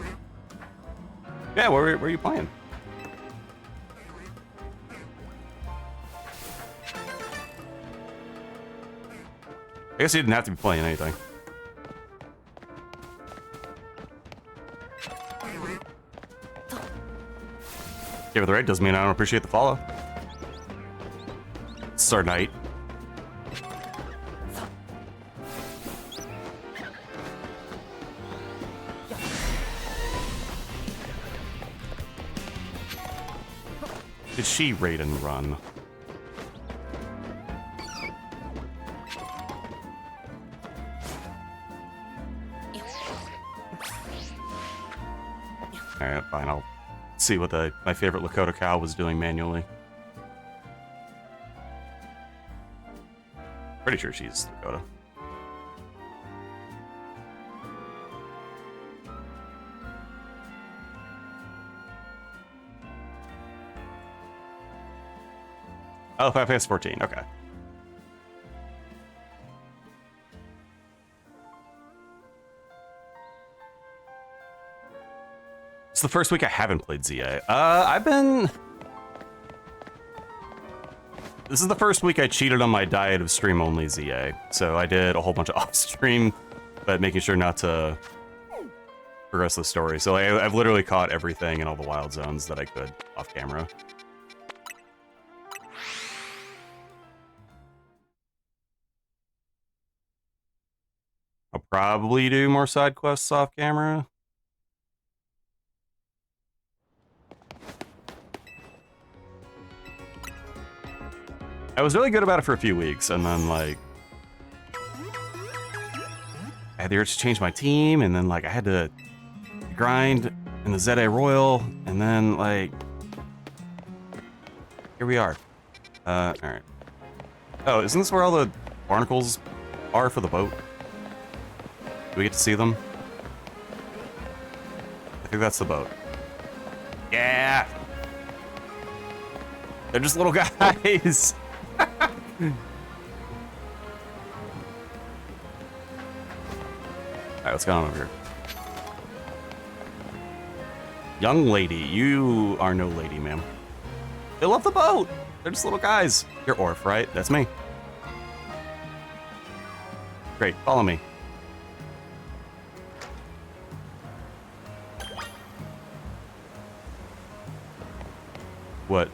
Speaker 1: Yeah, where are you playing? I guess you didn't have to be playing anything. Give it the raid doesn't mean I don't appreciate the follow. It's our night. Did she raid and run? Alright, fine, I'll see what my favorite Lakota cow was doing manually. Pretty sure she's Lakota. Oh, 5S14, okay. It's the first week I haven't played ZA. This is the first week I cheated on my diet of stream-only ZA. So I did a whole bunch of off-stream, but making sure not to progress the story. So I've literally caught everything in all the wild zones that I could off camera. probably do more side quests off camera. I was really good about it for a few weeks, and then, like, I had the urge to change my team, and then, like, I had to grind in the ZA Royal, and then, like, here we are. Alright. Oh, isn't this where all the barnacles are for the boat? Do we get to see them? I think that's the boat. Yeah! They're just little guys! Alright, what's going on over here? Young lady, you are no lady, ma'am. They love the boat! They're just little guys. You're Orf, right? That's me. Great, follow me. What?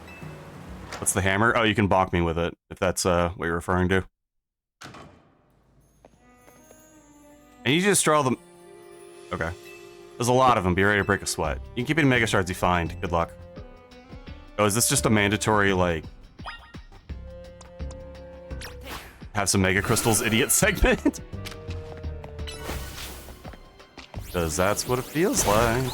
Speaker 1: What's the hammer? Oh, you can bonk me with it, if that's what you're referring to. And you just draw them. Okay. There's a lot of them. Be ready to break a sweat. You can keep eating mega shards you find. Good luck. Oh, is this just a mandatory, like, have some mega crystals idiot segment? Because that's what it feels like.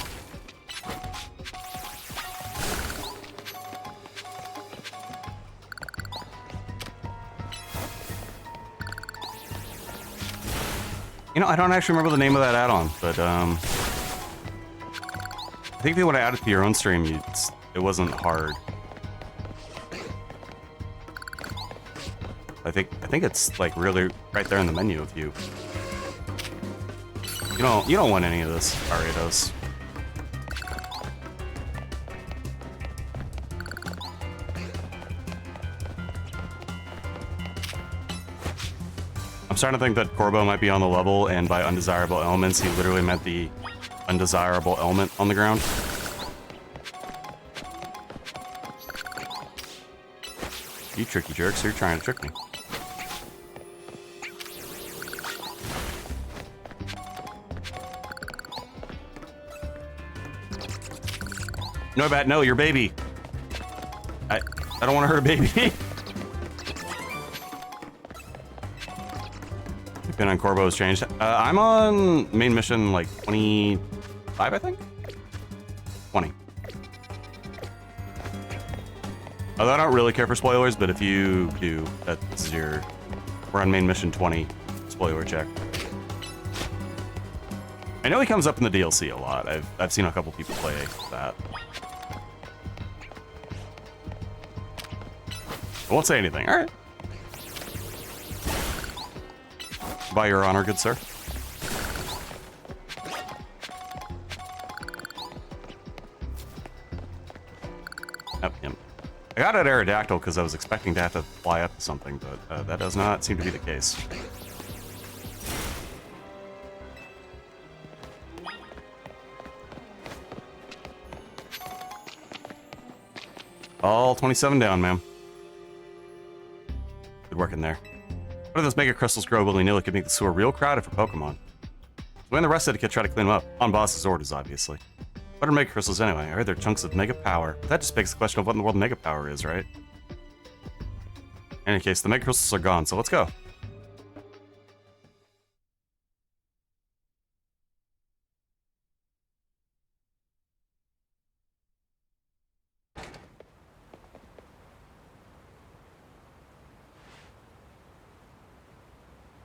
Speaker 1: You know, I don't actually remember the name of that add-on, but I think if you want to add it to your own stream, it wasn't hard. I think it's like really right there in the menu if you don't want any of this, Ariados. I'm starting to think that Corbo might be on the level, and by undesirable elements, he literally meant the undesirable element on the ground. You tricky jerks, you're trying to trick me. No, Bat, no, your baby. I don't want to hurt a baby. Been on Corbo has changed. I'm on main mission like 25, I think? 20. Although I don't really care for spoilers, but if you do, that's we're on main mission 20, spoiler check. I know he comes up in the DLC a lot. I've seen a couple people play that. I won't say anything, alright. By your honor, good sir. Yep. I got an Aerodactyl because I was expecting to have to fly up to something, but that does not seem to be the case. All 27 down, ma'am. Good work in there. What if those mega crystals grow willy-nilly could make the sewer real crowded for Pokemon? So when the rest of the kid try to clean them up, on boss's orders, obviously. What are mega crystals anyway? I heard they're chunks of mega power. But that just begs the question of what in the world mega power is, right? In any case, the mega crystals are gone, so let's go.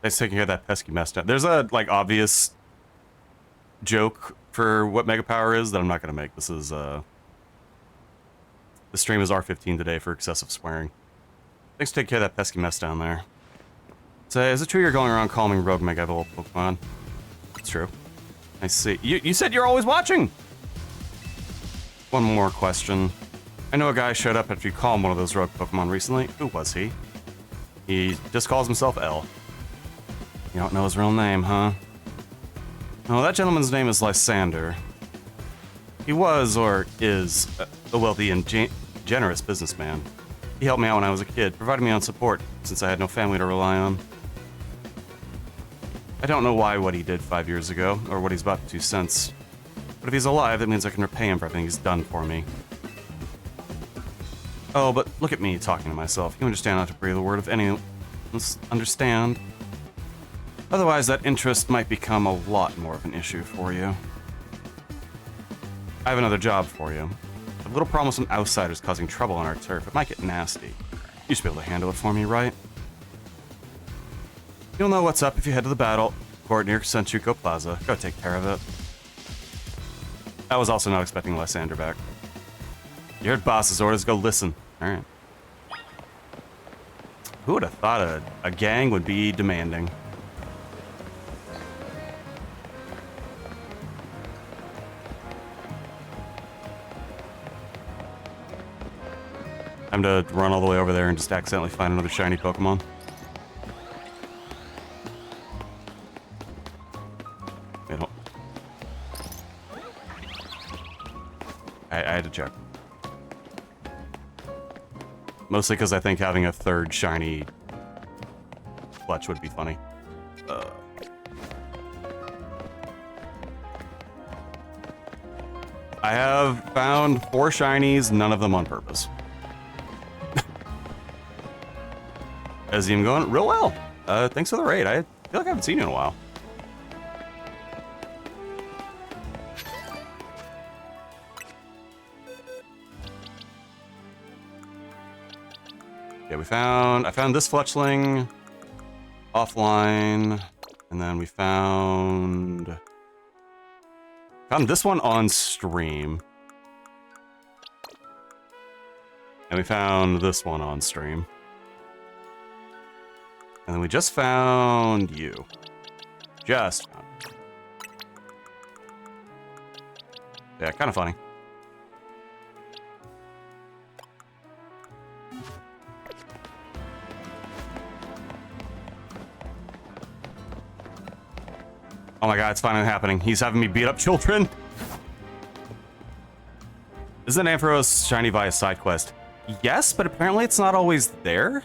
Speaker 1: It's taking care of that pesky mess down. There's a, like, obvious joke for what mega power is that I'm not going to make. This is, the stream is R15 today for excessive swearing. Thanks for taking care of that pesky mess down there. So, is it true you're going around calming rogue mega evolved Pokemon? It's true. I see. You said you're always watching! One more question. I know a guy showed up after you called one of those rogue Pokemon recently. Who was he? He just calls himself L. You don't know his real name, huh? No, that gentleman's name is Lysander. He was, or is, a wealthy and generous businessman. He helped me out when I was a kid, providing me on support, since I had no family to rely on. I don't know why what he did 5 years ago, or what he's about to do since. But if he's alive, that means I can repay him for everything he's done for me. Oh, but look at me talking to myself. You understand not to breathe a word of any... understand? Otherwise, that interest might become a lot more of an issue for you. I have another job for you. I have a little problem with some outsiders causing trouble on our turf. It might get nasty. You should be able to handle it for me, right? You'll know what's up if you head to the battle court near Senchuko Plaza. Go take care of it. I was also not expecting Lysander back. You heard boss's orders, go listen. Alright. Who would have thought a gang would be demanding? Time to run all the way over there and just accidentally find another shiny Pokemon. I had to check. Mostly because I think having a third shiny Fletch would be funny. I have found 4 shinies, none of them on purpose. How's the game going? Real well. Thanks for the raid. I feel like I haven't seen you in a while. Yeah, I found this Fletchling offline, and then we found this one on stream. And we found this one on stream. And then we just found you. Just found you. Yeah, kind of funny. Oh my god, it's finally happening. He's having me beat up children. Isn't Ampharos shiny via side quest? Yes, but apparently it's not always there.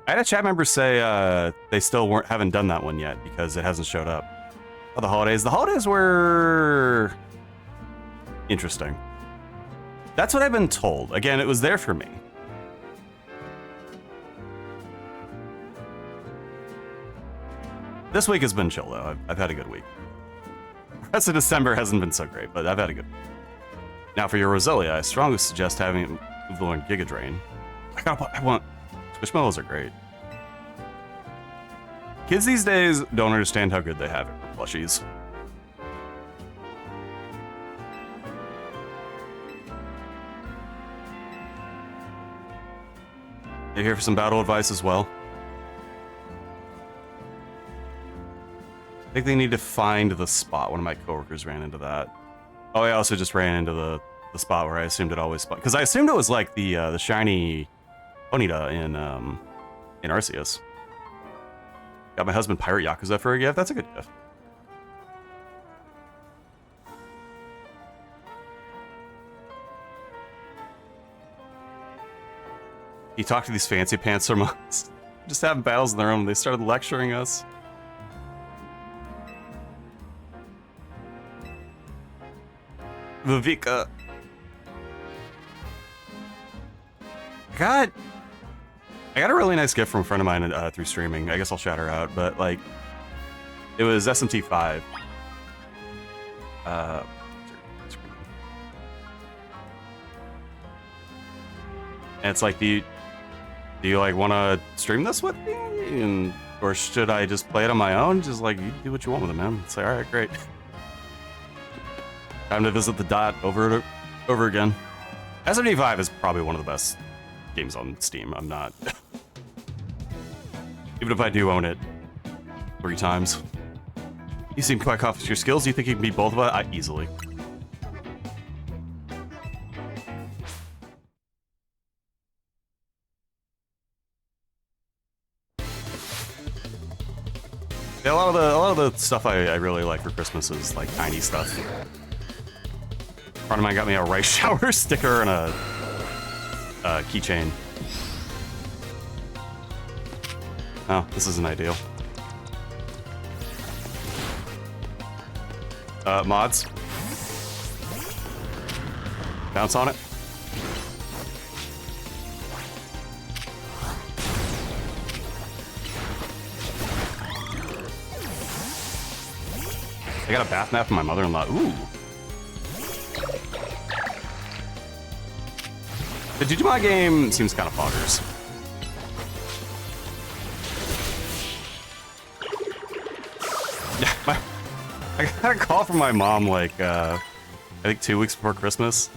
Speaker 1: I had a chat member say they still haven't done that one yet because it hasn't showed up. Oh, the holidays. The holidays were interesting. That's what I've been told. Again, it was there for me. This week has been chill, though. I've had a good week. The rest of December hasn't been so great, but I've had a good week. Now, for your Roselia, I strongly suggest having it learn Giga Drain. I want... Squishmallows are great. Kids these days don't understand how good they have it for plushies. You here for some battle advice as well? I think they need to find the spot. One of my coworkers ran into that. Oh, I also just ran into the spot where I assumed it always spawned. Because I assumed it was like the shiny Ponyta in Arceus. Got my husband Pirate Yakuza for a gift. That's a good gift. He talked to these fancy pants from us. Just having battles of their own. They started lecturing us. Viveka. I got a really nice gift from a friend of mine through streaming. I guess I'll shout her out, but like, it was SMT5. And it's like, do you like want to stream this with me, or should I just play it on my own? Just like, you do what you want with it, man. It's like, all right, great. Time to visit the dot over again. SMT5 is probably one of the best games on Steam. I'm not... Even if I do own it 3 times. You seem quite confident with your skills. Do you think you can beat both of us? Easily. Yeah, a lot of the stuff I really like for Christmas is like tiny stuff. A friend of mine got me a rice shower sticker and a keychain. Oh, this isn't ideal. Mods. Bounce on it. I got a bath mat from my mother-in-law. Ooh. The Digimon game seems kind of boggers. I got a call from my mom like, I think 2 weeks before Christmas.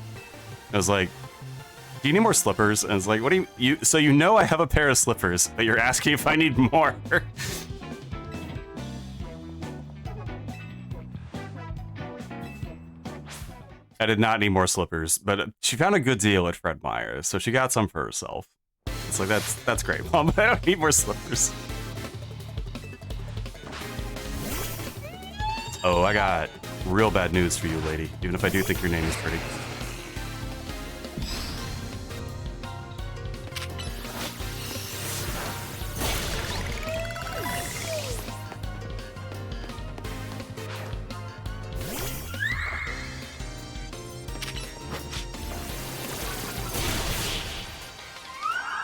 Speaker 1: I was like, do you need more slippers? And it's like, what do you, so you know I have a pair of slippers, but you're asking if I need more. I did not need more slippers, but she found a good deal at Fred Meyer, so she got some for herself. It's like, that's great, Mom, but I don't need more slippers. Oh, I got real bad news for you, lady, even if I do think your name is pretty.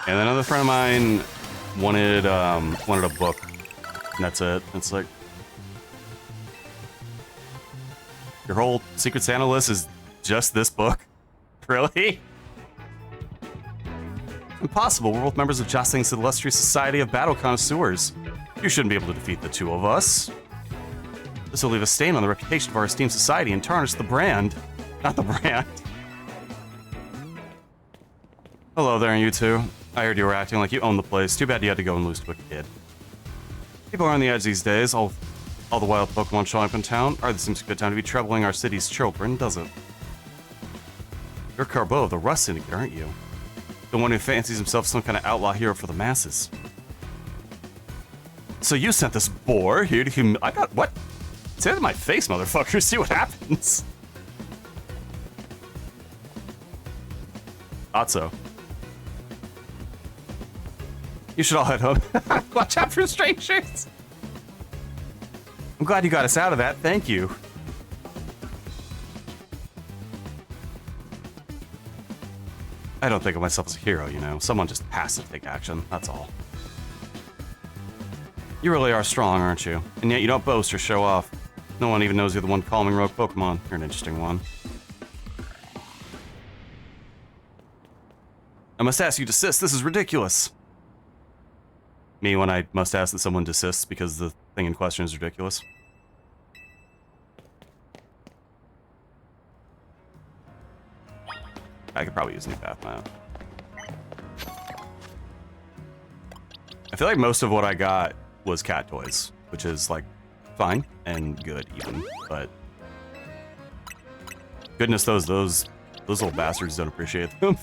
Speaker 1: And then another friend of mine wanted a book, and that's it. It's like, your whole Secret Santa list is just this book? Really? Impossible. We're both members of Jocelyn's illustrious Society of Battle Connoisseurs. You shouldn't be able to defeat the two of us. This will leave a stain on the reputation of our esteemed society and tarnish the brand. Not the brand. Hello there, you two. I heard you were acting like you owned the place. Too bad you had to go and lose to a kid. People are on the edge these days. All the wild Pokemon showing up in town. This seems a good time to be troubling our city's children, doesn't it? You're Carbo, the Rust Syndicate, aren't you? The one who fancies himself some kind of outlaw hero for the masses. So you sent this boar here to I got what? Say that to my face, motherfucker. See what happens. Thought so. You should all head home. Watch out for strangers. I'm glad you got us out of that. Thank you. I don't think of myself as a hero, you know. Someone just has to take action. That's all. You really are strong, aren't you? And yet you don't boast or show off. No one even knows you're the one calming rogue Pokemon. You're an interesting one. I must ask you to desist. This is ridiculous. Me when I must ask that someone desists because the thing in question is ridiculous. I could probably use a new path map. I feel like most of what I got was cat toys, which is like fine and good even, but goodness those little bastards don't appreciate them.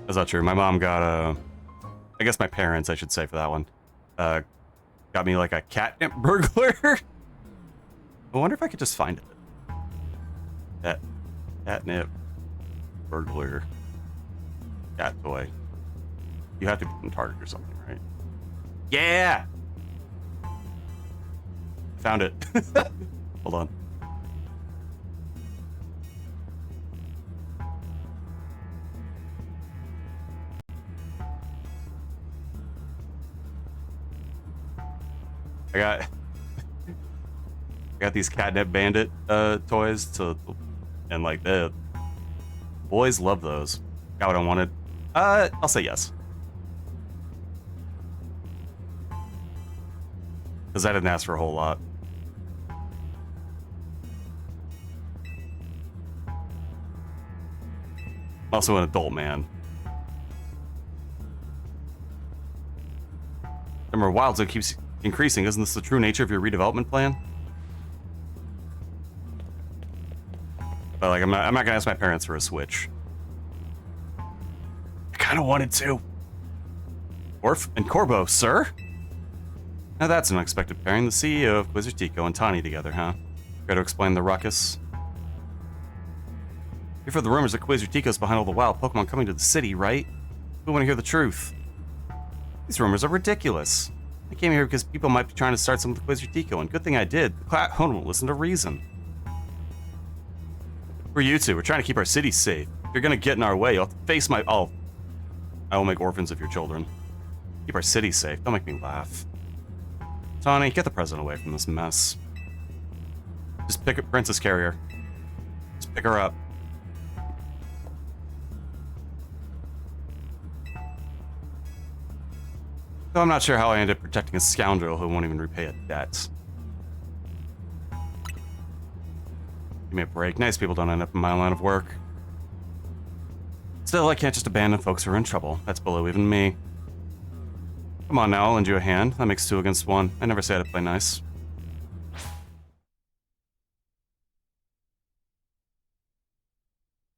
Speaker 1: That's not true. My mom got I guess my parents, I should say for that one, got me like a catnip burglar. I wonder if I could just find it. Catnip burglar cat toy. You have to be from Target or something, right? Yeah! Found it. Hold on. I got these Catnip Bandit toys and like the boys love those. Got what I wanted. I'll say yes. Because I didn't ask for a whole lot. I'm also an adult man. Remember, Wild Zone keeps increasing. Isn't this the true nature of your redevelopment plan? But like, I'm not gonna ask my parents for a Switch. I kind of wanted to. Orf and Corbo, sir? Now that's an unexpected pairing. The CEO of Wizard Tico and Tani together, huh? Got to explain the ruckus. You've heard the rumors that Quasar behind all the wild Pokemon coming to the city, right? We want to hear the truth. These rumors are ridiculous. I came here because people might be trying to start something with Quasar, and good thing I did. The clan won't listen to reason. We're you two. We're trying to keep our city safe. If you're gonna get in our way, you'll have to face my... Oh. I will make orphans of your children. Keep our city safe. Don't make me laugh. Tawny, get the president away from this mess. Just pick up Princess Carrier. Just pick her up. Though I'm not sure how I ended up protecting a scoundrel who won't even repay a debt. Give me a break. Nice people don't end up in my line of work. Still, I can't just abandon folks who are in trouble. That's below even me. Come on now, I'll lend you a hand. That makes 2 against 1. I never say how to play nice.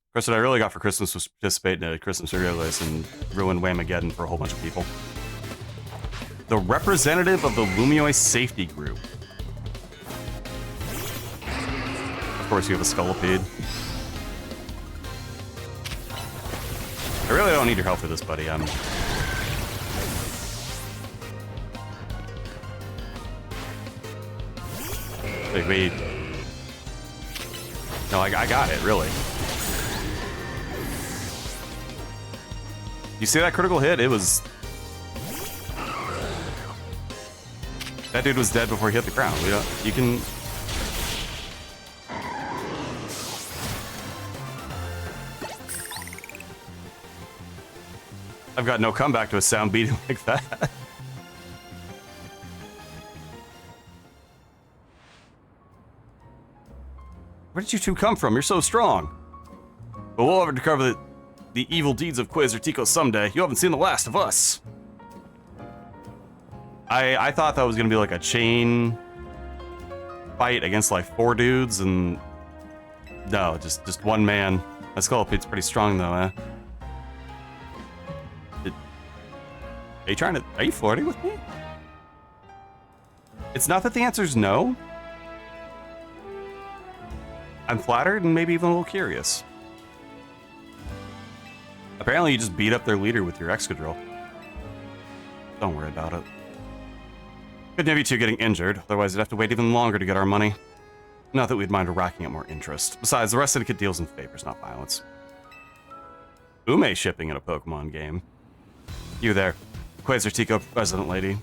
Speaker 1: Of course, what I really got for Christmas was participate in a Christmas race and ruin Whamageddon for a whole bunch of people. The representative of the Lumiose Safety Group. Of course, you have a Scolipede. I really don't need your help for this, buddy. Wait. No, I got it, really. You see that critical hit? It was... That dude was dead before he hit the ground. You can... I've got no comeback to a sound beating like that. Where did you two come from? You're so strong. But we'll have to cover the evil deeds of Quasar someday. You haven't seen the last of us. I thought that was gonna be like a chain fight against like 4 dudes, and no, just one man. My Scoliped's pretty strong though, eh? Are you flirting with me? It's not that the answer's no. I'm flattered and maybe even a little curious. Apparently you just beat up their leader with your Excadrill. Don't worry about it. Couldn't have you two getting injured, otherwise you'd have to wait even longer to get our money. Not that we'd mind racking up more interest. Besides, the rest of the kid deals in favors, not violence. Ume shipping in a Pokemon game. You there. Quasar president lady.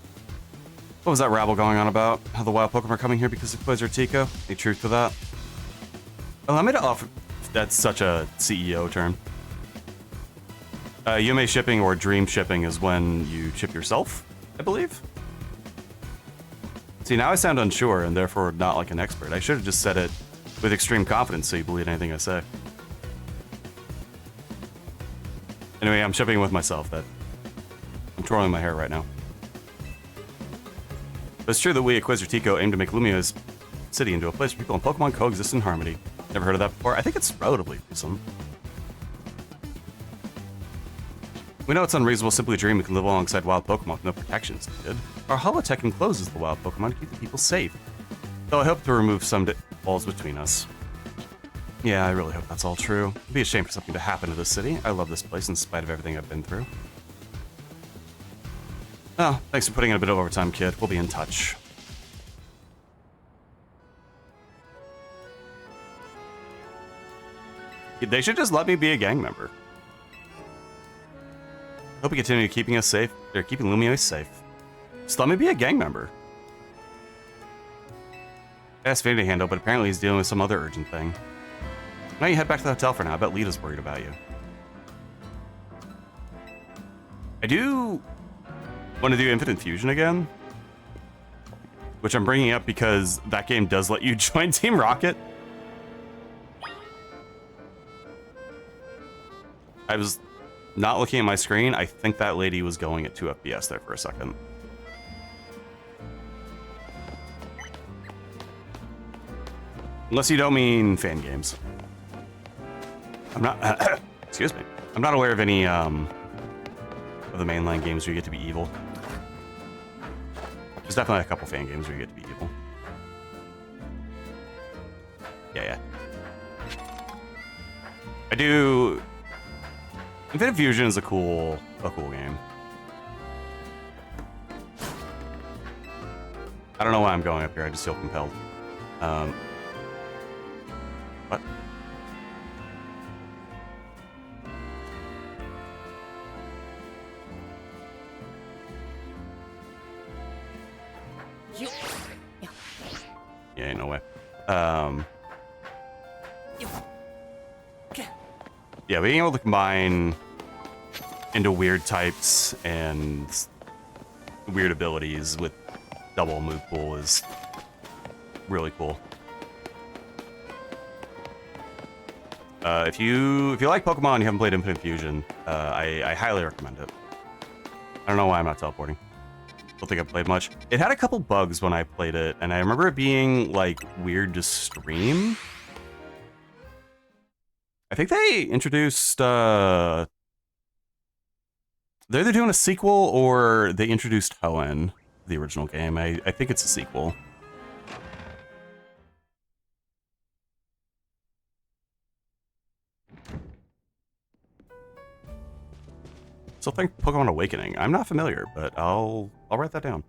Speaker 1: What was that rabble going on about? How the wild Pokemon are coming here because of Quasar? Any truth to that? Allow me to offer... That's such a CEO term. Yume shipping or dream shipping is when you ship yourself, I believe? See, now I sound unsure and therefore not like an expert. I should have just said it with extreme confidence so you believe anything I say. Anyway, I'm shipping with myself. I'm twirling my hair right now. But it's true that we at Quasar aim to make Lumiose City into a place where people and Pokemon coexist in harmony. Never heard of that before? I think it's relatively recent. We know it's unreasonable to simply dream we can live alongside wild Pokemon with no protections, kid. Our holotech encloses the wild Pokemon to keep the people safe. Though I hope to remove some walls between us. Yeah, I really hope that's all true. It'd be a shame for something to happen to this city. I love this place in spite of everything I've been through. Oh, thanks for putting in a bit of overtime, kid. We'll be in touch. They should just let me be a gang member. Hope you continue keeping us safe. They're keeping Lumiose safe. Just let me be a gang member. I asked Vanity to handle, but apparently he's dealing with some other urgent thing. Now you head back to the hotel for now. I bet Lita's worried about you. I do want to do Infinite Fusion again, which I'm bringing up because that game does let you join Team Rocket. I was not looking at my screen. I think that lady was going at 2 FPS there for a second. Unless you don't mean fan games. I'm not, excuse me. I'm not aware of any of the mainline games where you get to be evil. There's definitely a couple fan games where you get to be evil. Yeah. I do. Infinite Fusion is a cool game. I don't know why I'm going up here. I just feel compelled. What? Yeah, ain't no way. Yeah, being able to combine into weird types and weird abilities with double move pool is really cool. If you like Pokemon and you haven't played Infinite Fusion, I highly recommend it. I don't know why I'm not teleporting. Don't think I've played much. It had a couple bugs when I played it, and I remember it being like weird to stream. I think they introduced they're either doing a sequel or they introduced Hoenn, the original game. I think it's a sequel. Still think Pokemon Awakening. I'm not familiar, but I'll write that down.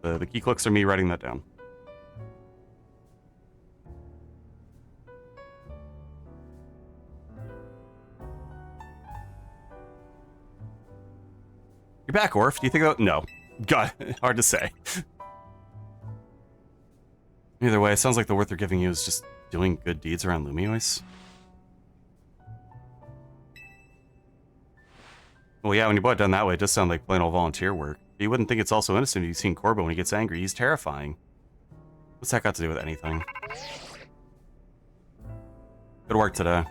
Speaker 1: The key clicks are me writing that down. You're back, Orf. Do you think that? No. God, hard to say. Either way, it sounds like the worth they're giving you is just doing good deeds around Lumiose. Well, yeah, when you put it done that way, it does sound like plain old volunteer work. But you wouldn't think it's also innocent if you've seen Corbo when he gets angry. He's terrifying. What's that got to do with anything? Good work today.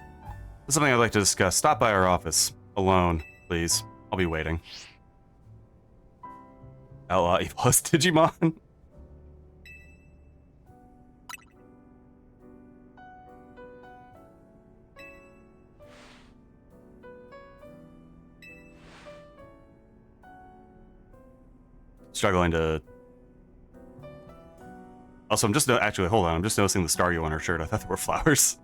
Speaker 1: There's something I'd like to discuss. Stop by our office. Alone, please. I'll be waiting. Outlaw E+ Digimon? Struggling to... Also, I'm just... Actually, hold on. I'm just noticing the Staryu on her shirt. I thought they were flowers.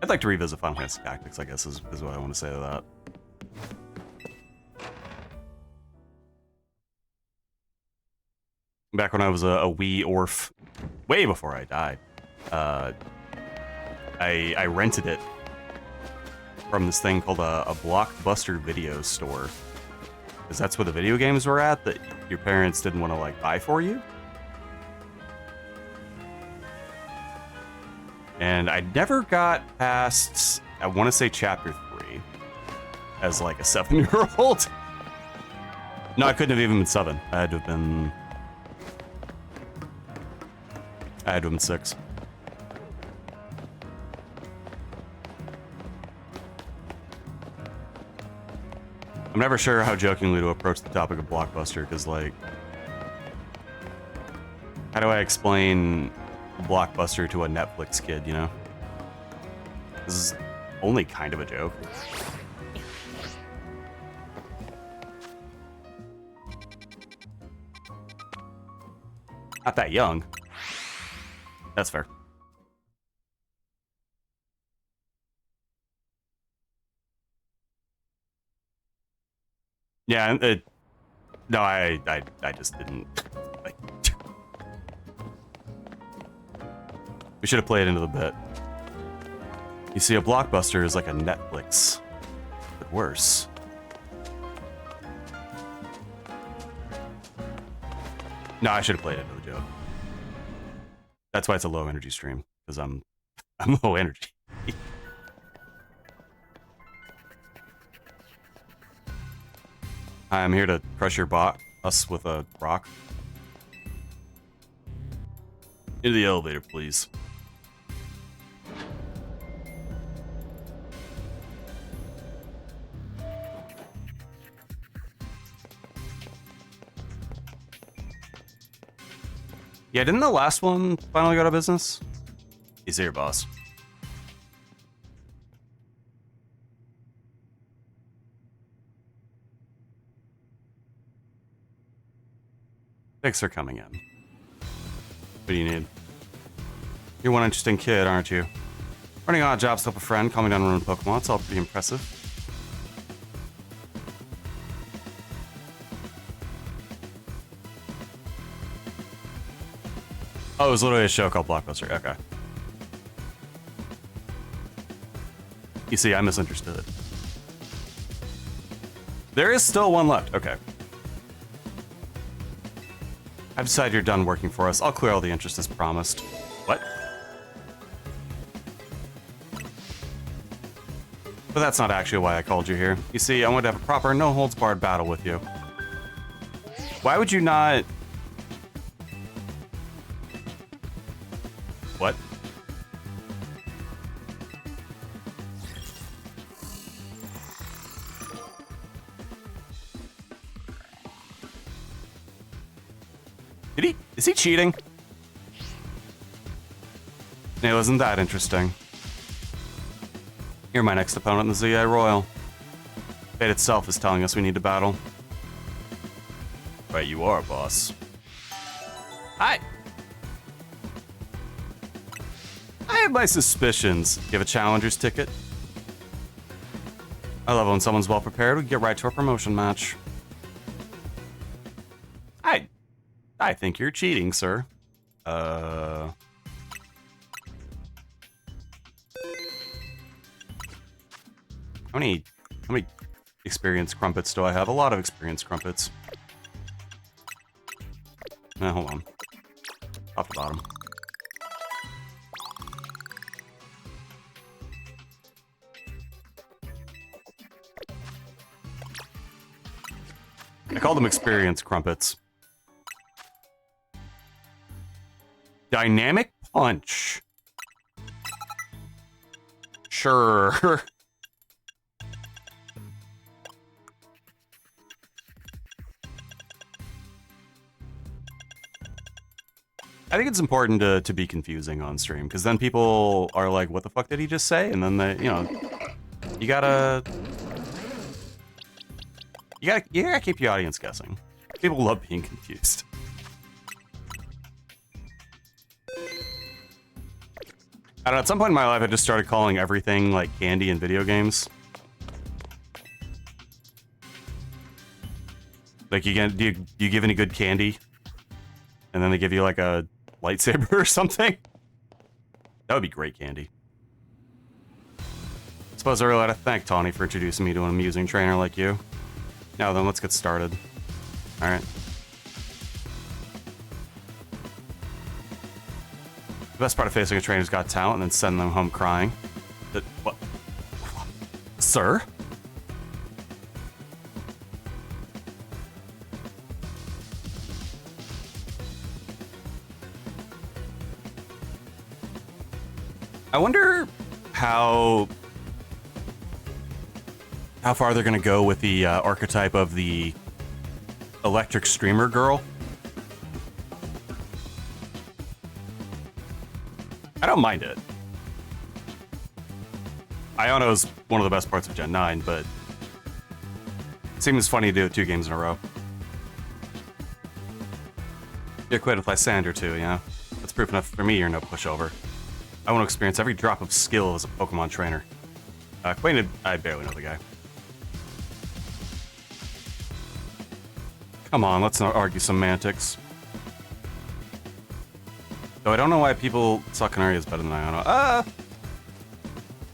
Speaker 1: I'd like to revisit Final Fantasy Tactics, I guess, is what I want to say to that. Back when I was a wee Orf, way before I died, I rented it from this thing called a Blockbuster video store. Because that's where the video games were at that your parents didn't want to, like, buy for you. And I never got past, I want to say chapter 3, as, like, a 7-year-old. No, I couldn't have even been 7. I had to have been 6. I'm never sure how jokingly to approach the topic of Blockbuster, because, like, how do I explain Blockbuster to a Netflix kid, you know? This is only kind of a joke. Not that young. That's fair. Yeah, no, I just didn't. Like, we should have played into the bit. You see, a Blockbuster is like a Netflix, but worse. No, I should have played into the joke. That's why it's a low energy stream, because I'm low energy. Hi, I'm here to crush your us with a rock. Into the elevator, please. Yeah, didn't the last one finally go out of business? He's here, boss. Thanks for coming in. What do you need? You're one interesting kid, aren't you? Running odd jobs to help a friend, calming down ruined Pokemon. It's all pretty impressive. Oh, it was literally a show called Blockbuster. Okay. You see, I misunderstood. There is still one left. Okay. I've decided you're done working for us. I'll clear all the interest as promised. What? But that's not actually why I called you here. You see, I wanted to have a proper, no-holds-barred battle with you. Why would you not... What? Did he? Is he cheating? It wasn't that interesting. You're my next opponent in the ZI Royal. Fate itself is telling us we need to battle. Right, you are, boss. Hi. I have my suspicions. You have a challenger's ticket? I love it when someone's well prepared. We can get right to a promotion match. I think you're cheating, sir. How many experienced crumpets do I have? A lot of experienced crumpets. Hold on. Off the bottom. I call them experienced crumpets. Dynamic punch. Sure. I think it's important to be confusing on stream, because then people are like, what the fuck did he just say? And then they, you gotta keep your audience guessing. People love being confused. I don't know, at some point in my life, I just started calling everything like candy in video games. Like, do you give any good candy? And then they give you like a lightsaber or something? That would be great candy. I suppose I really ought to thank Tawny for introducing me to an amusing trainer like you. Now then, let's get started. Alright. The best part of facing a trainer who's got talent and then sending them home crying. What? Sir? I wonder how far they're gonna go with the archetype of the electric streamer girl. I don't mind it. Iono's one of the best parts of Gen 9, but it seems funny to do it 2 games in a row. You're acquainted with Lysander too, yeah? That's proof enough for me you're no pushover. I want to experience every drop of skill as a Pokemon trainer. Acquainted, I barely know the guy. Come on, let's not argue semantics. Though I don't know why people suck Canaria is better than Iono.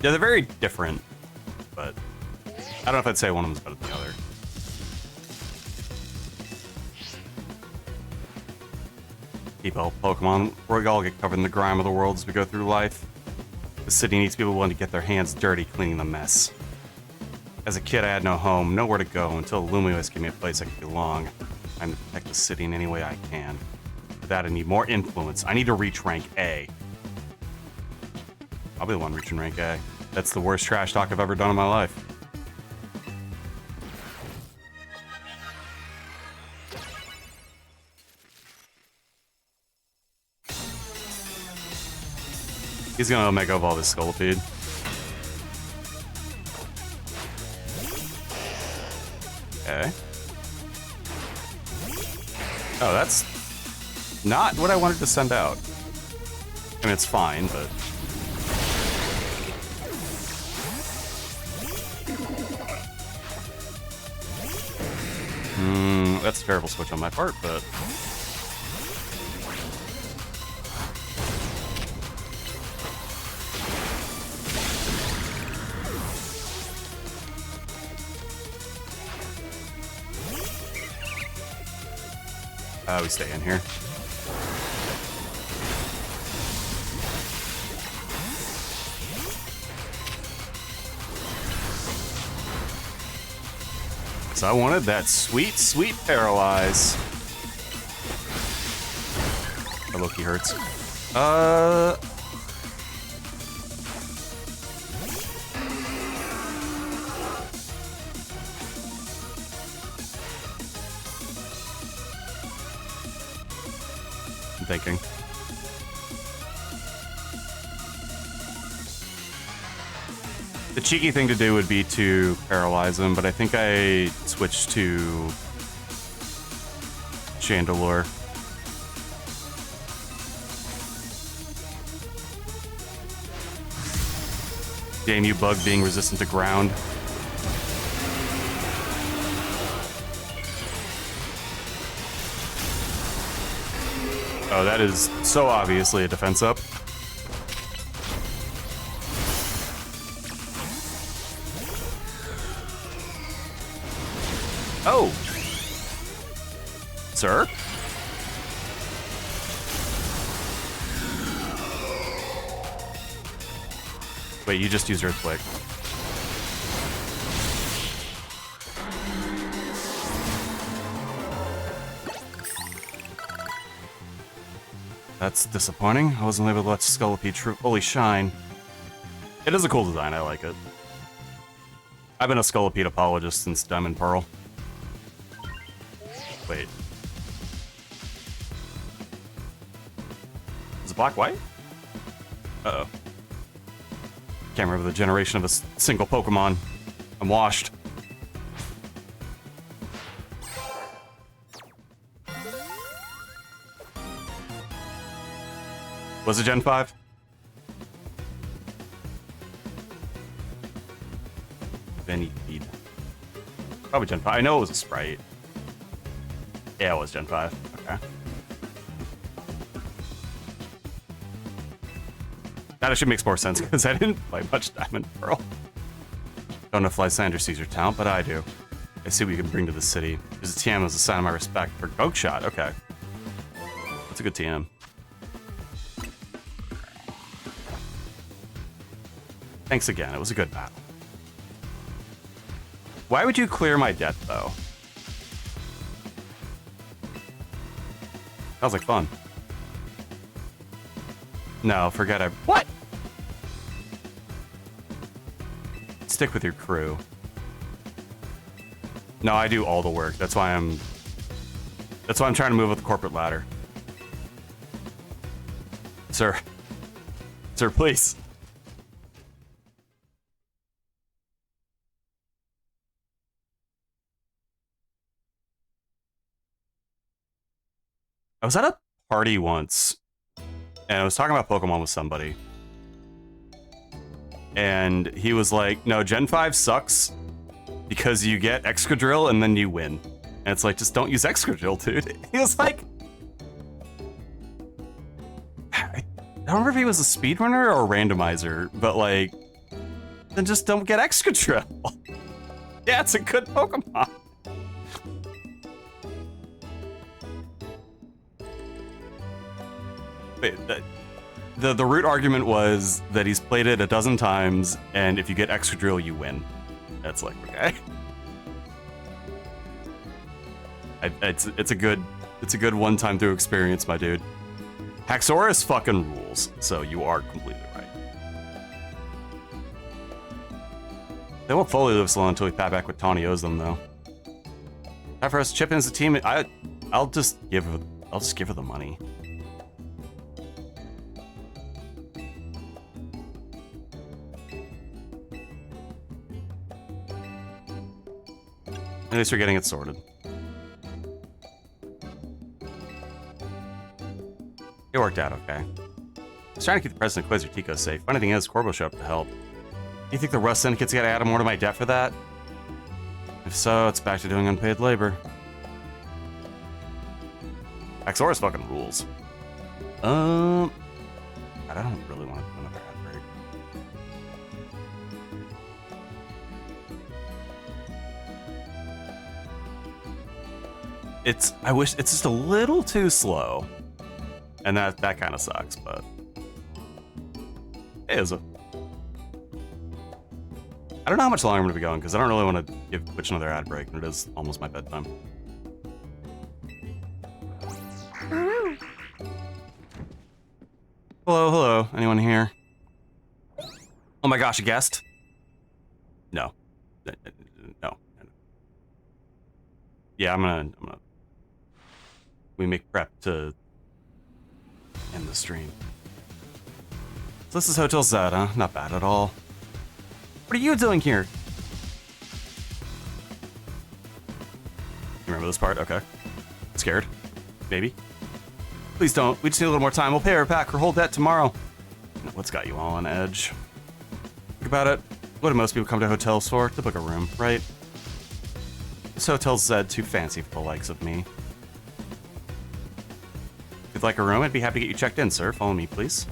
Speaker 1: Yeah, they're very different, but I don't know if I'd say one of them's better than the other. Keep all Pokemon. We all get covered in the grime of the world as we go through life. The city needs people willing to get their hands dirty cleaning the mess. As a kid, I had no home, nowhere to go until Lumiose gave me a place I could belong. I'm to protect the city in any way I can. For that, I need more influence. I need to reach rank A. I'll be the one reaching rank A. That's the worst trash talk I've ever done in my life. He's gonna Omega Evolve his Scolipede. Okay. Oh, Not what I wanted to send out. I mean, it's fine, but... That's a terrible switch on my part, but... we stay in here. So I wanted that sweet, sweet paralyze. The Loki hurts. I'm thinking. The cheeky thing to do would be to paralyze him, but I think I switched to Chandelure. Damn you, bug being resistant to ground. Oh, that is so obviously a defense up. Oh! Sir? Wait, you just used Earthquake. That's disappointing. I wasn't able to let Scolipede fully shine. It is a cool design, I like it. I've been a Scolipede apologist since Diamond Pearl. Wait. Is it black-white? Uh-oh. Can't remember the generation of a single Pokemon. I'm washed. Was it Gen 5? Venipede. Probably Gen 5. I know it was a Sprite. Yeah, it was Gen 5. Okay. That actually makes more sense because I didn't play much Diamond Pearl. Don't know if Lysander sees your talent, but I do. I see what you can bring to the city. There's a TM as a sign of my respect for Gokshot. Okay. That's a good TM. Thanks again. It was a good battle. Why would you clear my debt, though? Sounds like fun. No, forget it. What? Stick with your crew. No, I do all the work. That's why I'm trying to move up the corporate ladder. Sir. Sir, please. I was at a party once, and I was talking about Pokemon with somebody. And he was like, no, Gen 5 sucks because you get Excadrill and then you win. And it's like, just don't use Excadrill, dude. He was like... I don't remember if he was a speedrunner or a randomizer, but like, then just don't get Excadrill. Yeah, it's a good Pokemon. Wait, the root argument was that he's played it a dozen times, and if you get Excadrill, you win. That's like, okay. It's a good one-time through experience, my dude. Haxorus fucking rules, so you are completely right. They won't fully live so long until we pat back what Tawny owes them, though. Time for us to chip in as a team. I'll just give her the money. At least we're getting it sorted. It worked out okay. I was trying to keep the President Quiz or Tico safe. Funny thing is, Corbo showed up to help. Do you think the Rust Syndicate's gotta add more to my debt for that? If so, it's back to doing unpaid labor. Axoris fucking rules. I don't really want to do another ad break. I wish it's just a little too slow. And that kind of sucks, but it is a... I don't know how much longer I'm going to be going, because I don't really want to give Twitch another ad break, and it is almost my bedtime. Hello, hello. Anyone here? Oh my gosh, a guest? No. No. Yeah, I'm gonna... We make prep to end the stream. So this is Hotel Zed, huh? Not bad at all. What are you doing here? You remember this part? Okay. Scared? Maybe? Please don't. We just need a little more time. We'll pay her back her whole debt tomorrow. What's got you all on edge? Think about it. What do most people come to hotels for? To book a room, right? This Hotel Zed too fancy for the likes of me. If you'd like a room, I'd be happy to get you checked in, sir. Follow me, please.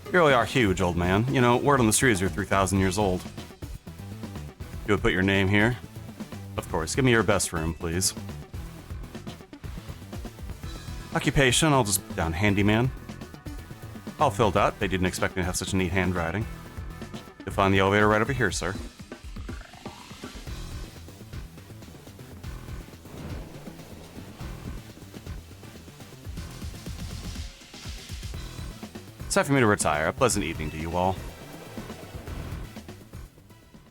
Speaker 1: You really are huge, old man. You know, word on the street is you're 3,000 years old. You would put your name here? Of course. Give me your best room, please. Occupation, I'll just put down handyman. All filled out. They didn't expect me to have such neat handwriting. You'll find the elevator right over here, sir. It's time for me to retire. A pleasant evening to you all.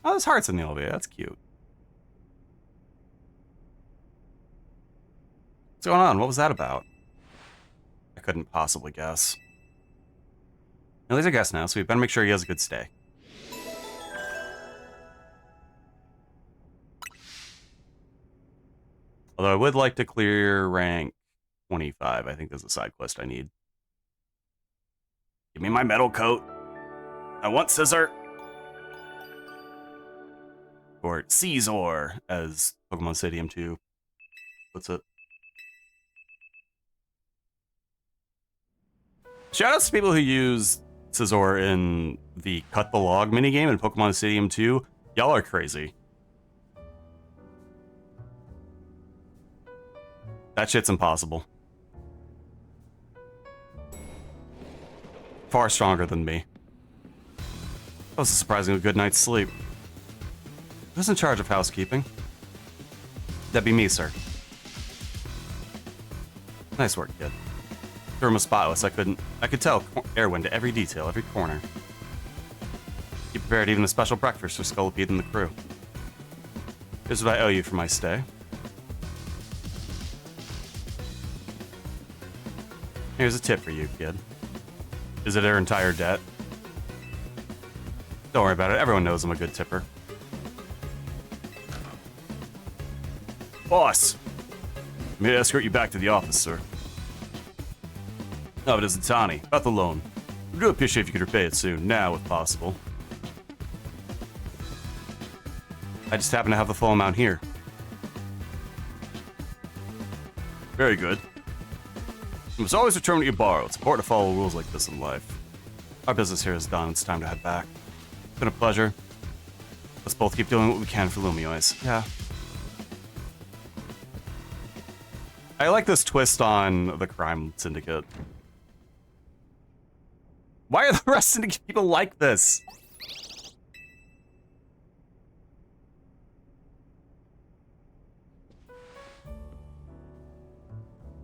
Speaker 1: Oh, there's hearts in the elevator. That's cute. What's going on? What was that about? I couldn't possibly guess. At least I guess now, so we better make sure he has a good stay. Although I would like to clear rank 25. I think there's a side quest I need. Give me my metal coat. I want Scizor. Or Caesar, as Pokemon Stadium 2 puts it. Shoutouts to people who use Scizor in the Cut the Log minigame in Pokemon Stadium 2. Y'all are crazy. That shit's impossible. Far stronger than me. That was a surprisingly good night's sleep. Who's in charge of housekeeping? That'd be me, sir. Nice work, kid. The room was spotless. I could tell Erwin to every detail, every corner. He prepared even a special breakfast for Scolipede and the crew. Here's what I owe you for my stay. Here's a tip for you, kid. Is it our entire debt? Don't worry about it. Everyone knows I'm a good tipper. Boss! May I escort you back to the office, sir? No, it isn't Tani. About the loan. We'd really appreciate if you could repay it soon, now if possible. I just happen to have the full amount here. Very good. You must always return what you borrow. It's important to follow rules like this in life. Our business here is done. It's time to head back. It's been a pleasure. Let's both keep doing what we can for Lumiois. Yeah. I like this twist on the crime syndicate. Why are the rest of the people like this?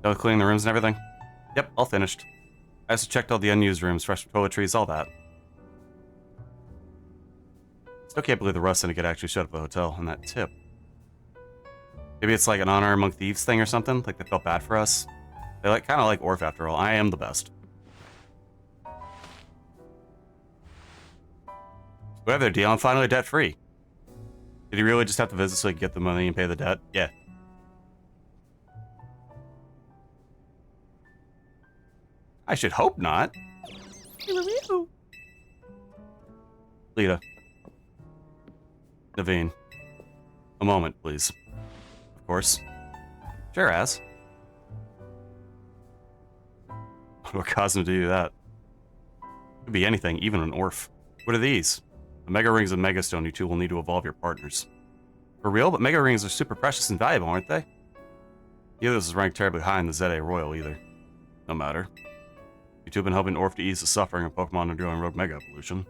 Speaker 1: Done cleaning the rooms and everything? Yep, all finished. I also checked all the unused rooms, fresh toiletries, all that. Still can't believe the Rust Syndicate actually showed up at the hotel and that tip. Maybe it's like an honor among thieves thing or something, like they felt bad for us. They kind of like Orph after all. I am the best. We have their deal. I'm finally debt free. Did he really just have to visit so he could get the money and pay the debt? Yeah. I should hope not. Lita. Naveen. A moment, please. Of course. Sure, Az. What caused him to do that? Could be anything, even an Orf. What are these? The Mega Rings of Megastone. You two will need to evolve your partners. For real? But Mega Rings are super precious and valuable, aren't they? Neither of this is ranked terribly high in the ZA Royal either. No matter. You two have been helping Orf to ease the suffering of Pokemon undergoing Rogue Mega Evolution.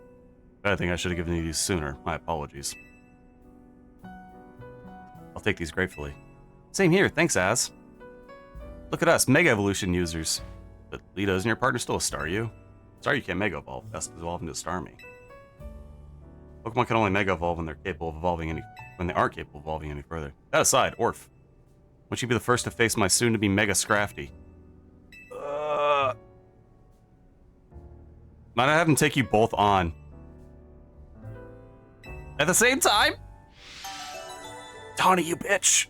Speaker 1: I think I should have given you these sooner. My apologies. I'll take these gratefully. Same here, thanks, Az. Look at us, Mega Evolution users. But Lita, isn't your partner still a Staryu? Staryu can't Mega Evolve. Best evolve into Starmie. Pokemon can only Mega Evolve when they're capable of evolving when they aren't capable of evolving any further. That aside, Orf. Won't you be the first to face my soon-to-be Mega Scrafty? Might I have him take you both on? At the same time? Tawny, you bitch!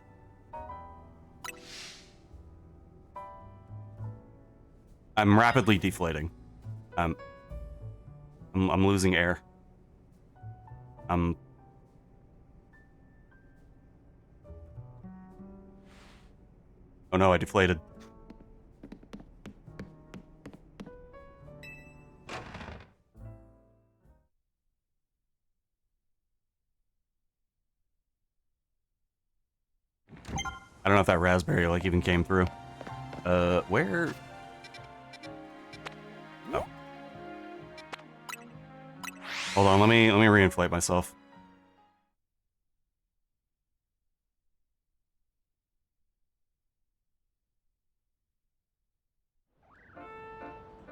Speaker 1: I'm rapidly deflating. I'm losing air. Oh no, I deflated. I don't know if that raspberry like even came through. Where? Oh. Hold on, let me reinflate myself.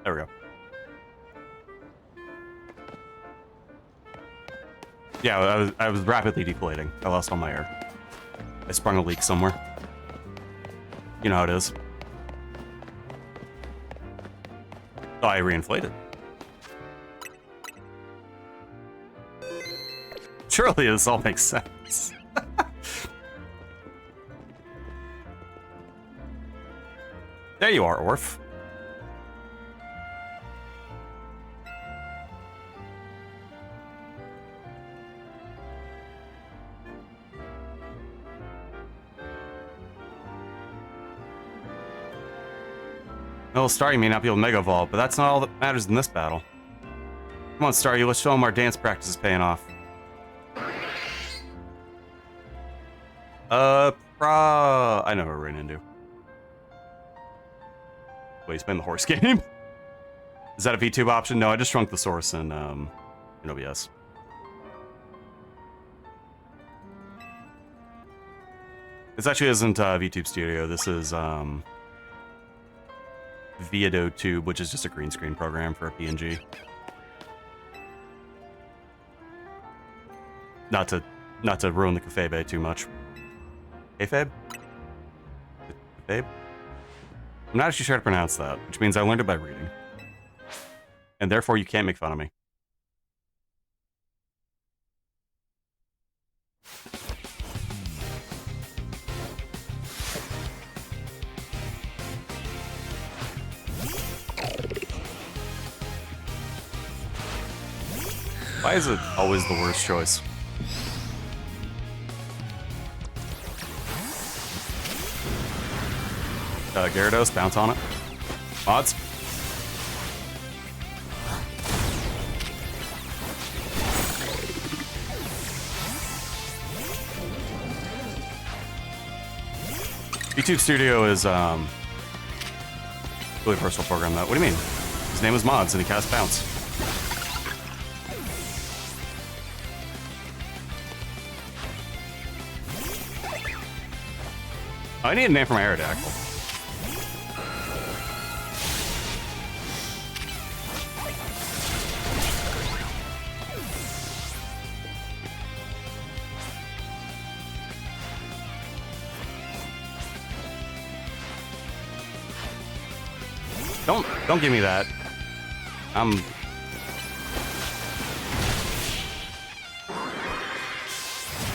Speaker 1: There we go. Yeah, I was rapidly deflating. I lost all my air. I sprung a leak somewhere. You know how it is. Oh, I reinflated. Surely this all makes sense. There you are, Orf. Well, Staryu may not be able to Mega Evolve, but that's not all that matters in this battle. Come on, Staryu, let's show him our dance practice is paying off. I know who we're into. Wait, he's playing the horse game? Is that a VTube option? No, I just shrunk the source in OBS. This actually isn't VTube Studio. This is ViadoTube, which is just a green screen program for a PNG. Not to ruin the Kayfabe too much. Kayfabe? Kayfabe? I'm not actually sure how to pronounce that, which means I learned it by reading. And therefore you can't make fun of me. Why is it always the worst choice? Gyarados, bounce on it. Mods. VTube Studio is really versatile program though. What do you mean? His name is Mods and he casts bounce. I need a name for my Aerodactyl. Don't give me that.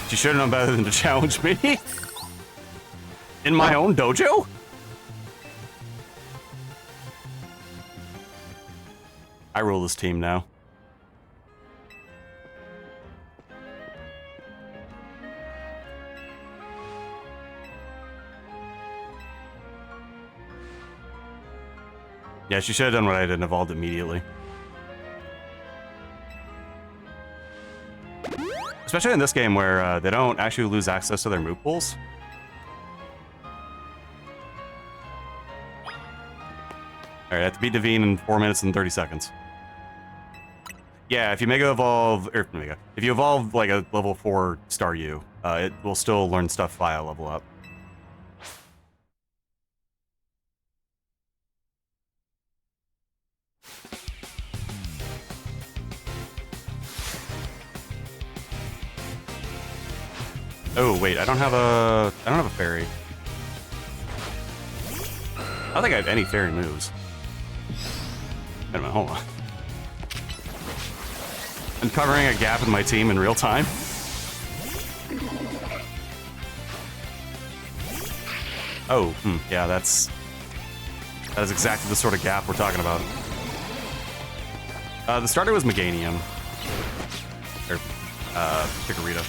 Speaker 1: You should have known better than to challenge me. In my own dojo? I rule this team now. Yeah, she should have done what I did and evolved immediately. Especially in this game where they don't actually lose access to their move pools. Alright, I have to beat Devine in 4 minutes and 30 seconds. Yeah, if you Mega Evolve, or if you evolve like a level 4 Staryu, it will still learn stuff via level up. Oh wait, I don't have a fairy. I don't think I have any fairy moves. Wait a minute, hold on. I'm covering a gap in my team in real time. Oh, yeah, that is exactly the sort of gap we're talking about. The starter was Meganium. Or, Chikorita.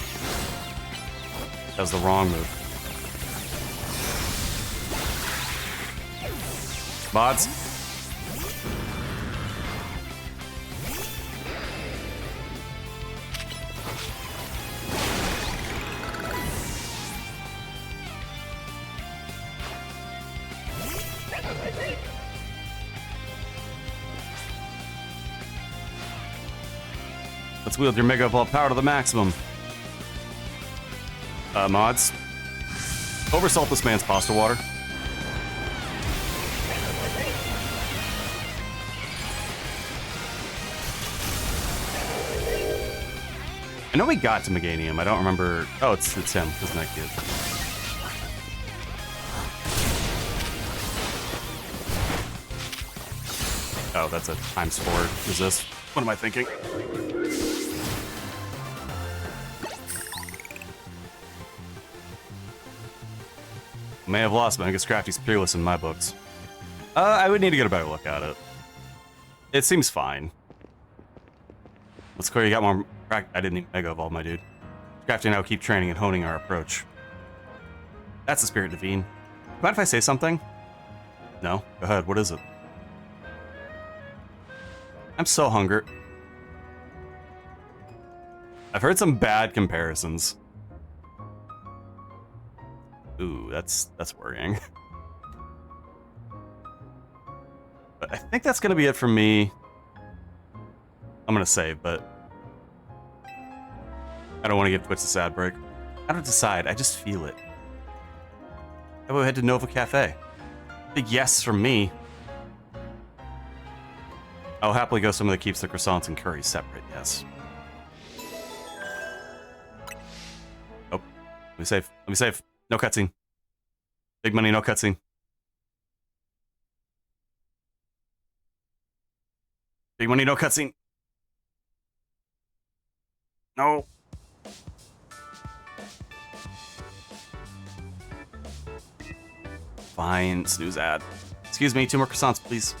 Speaker 1: That was the wrong move. Mods. Let's wield your Mega Evolve power to the maximum. Mods. Oversalt this man's pasta water. I know we got to Meganium. I don't remember. Oh, it's him. Isn't that cute? Oh, that's a times 4 resist. What am I thinking? May have lost, but I guess Crafty's peerless in my books. I would need to get a better look at it. It seems fine. Let's clear. You got more. I didn't even Mega Evolve, my dude. Crafty and I will keep training and honing our approach. That's the spirit, Devine. Mind if I say something? No? Go ahead. What is it? I'm so hungry. I've heard some bad comparisons. Ooh, that's worrying. But I think that's gonna be it for me. I'm gonna save, but I don't want to give Twitch a sad break. I don't decide, I just feel it. How about we head to Nova Cafe? Big yes from me. I'll happily go somewhere that keeps the croissants and curry separate, yes. Oh, let me save. Let me save. No cutscene. Big money, no cutscene. Big money, no cutscene. No. Fine, snooze ad. Excuse me, 2 more croissants, please.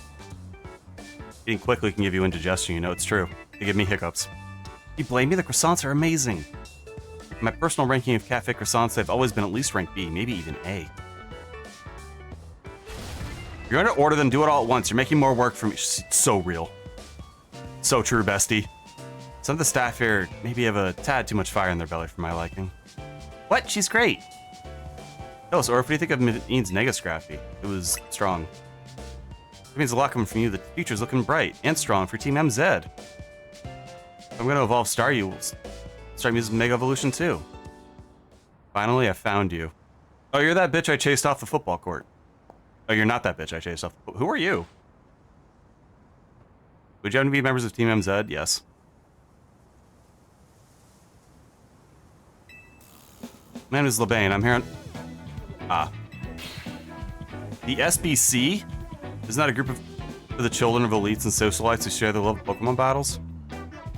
Speaker 1: Eating quickly can give you indigestion, you know it's true. They give me hiccups. You blame me? The croissants are amazing. In my personal ranking of cafe croissants, they've always been at least rank B, maybe even A. If you're going to order them, do it all at once. You're making more work for me. It's so real. So true, bestie. Some of the staff here maybe have a tad too much fire in their belly for my liking. What? She's great. Oh, so what do you think of Meani's Nega Scrafty? It was strong. It means a lot coming from you. The future's looking bright and strong for Team MZ. If I'm going to evolve Staryu, we'll start using Mega Evolution too. Finally, I found you. Oh, you're that bitch I chased off the football court. Oh, you're not that bitch I chased off the Who are you? Would you happen to be members of Team MZ? Yes. My name is Lebane. I'm here on... Ah. The SBC? Isn't that a group of the children of elites and socialites who share their love of Pokemon battles?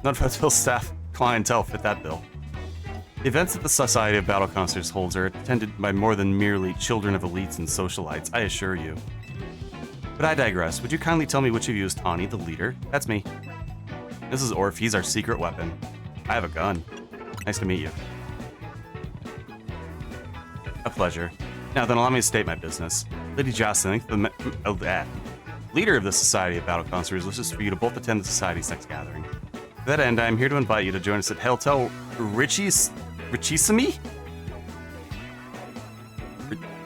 Speaker 1: None of Redfield's staff clientele fit that bill. The events that the Society of Battle Concerts holds are attended by more than merely children of elites and socialites, I assure you. But I digress. Would you kindly tell me which of you is Tawny, the leader? That's me. This is Orf. He's our secret weapon. I have a gun. Nice to meet you. A pleasure. Now then, allow me to state my business. Lady Jocelyn, the leader of the Society of Battle Concerts, wishes for you to both attend the Society's next gathering. To that end, I am here to invite you to join us at Hotel Richisimi?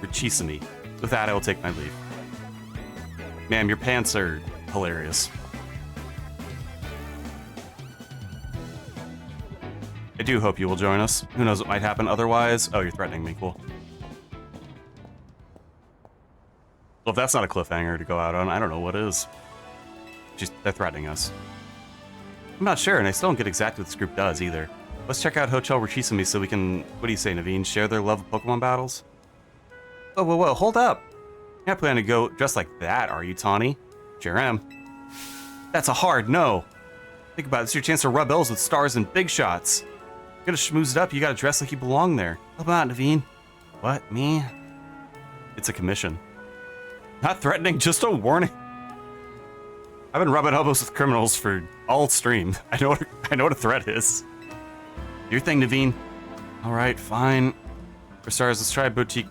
Speaker 1: Richisimi. With that, I will take my leave. Ma'am, your pants are hilarious. I do hope you will join us. Who knows what might happen otherwise? Oh, you're threatening me. Cool. Well, if that's not a cliffhanger to go out on, I don't know what is. They're threatening us. I'm not sure, and I still don't get exactly what this group does, either. Let's check out Hotel Richisimi so we can, what do you say, Naveen, share their love of Pokemon battles? Whoa, hold up. You're not planning to go dressed like that, are you, Tawny? Sure am. That's a hard no. Think about it, it's your chance to rub elbows with stars and big shots. You're gonna schmooze it up, you gotta dress like you belong there. Help out, Naveen. What, me? It's a commission. Not threatening, just a warning. I've been rubbing elbows with criminals for all stream. I know what a threat is. Your thing, Naveen. All right, fine. For starters, let's try boutique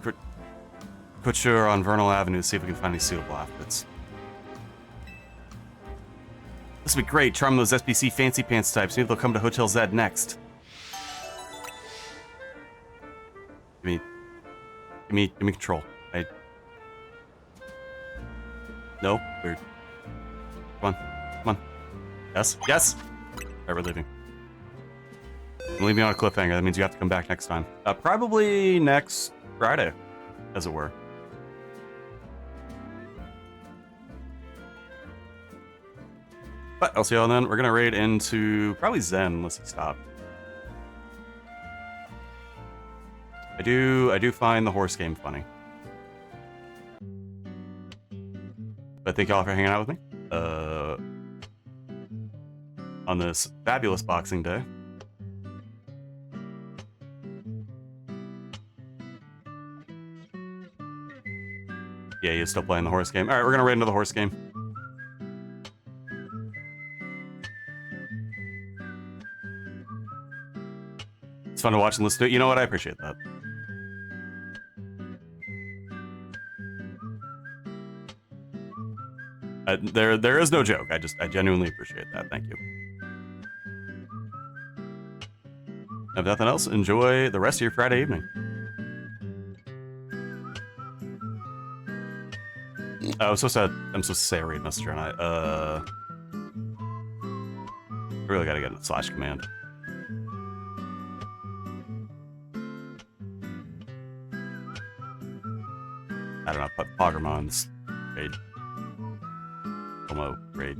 Speaker 1: couture on Vernal Avenue. See if we can find any suitable outfits. This would be great. Charm those SBC fancy pants types. Maybe they'll come to Hotel Z next. Give me control. No, weird. Come on. Yes. Alright, we're leaving. I'm leaving on a cliffhanger. That means you have to come back next time. Probably next Friday, as it were. But I'll see y'all then. We're gonna raid into probably Zen unless he stopped. I do find the horse game funny. But thank y'all for hanging out with me. On this fabulous Boxing Day. Yeah, you're still playing the horse game. Alright, we're gonna raid into the horse game. It's fun to watch and listen to it. You know what? I appreciate that. There is no joke. I genuinely appreciate that. Thank you. If nothing else, enjoy the rest of your Friday evening. I'm supposed to say a raid message, aren't I? I really gotta get a slash command. I don't know, Pokemon's raid. Tomo raid.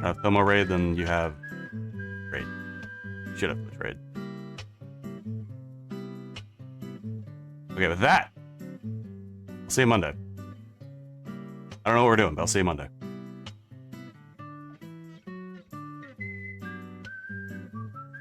Speaker 1: I have Tomo raid, then you have raid. Should have raid. Okay, with that, I'll see you Monday. I don't know what we're doing, but I'll see you Monday.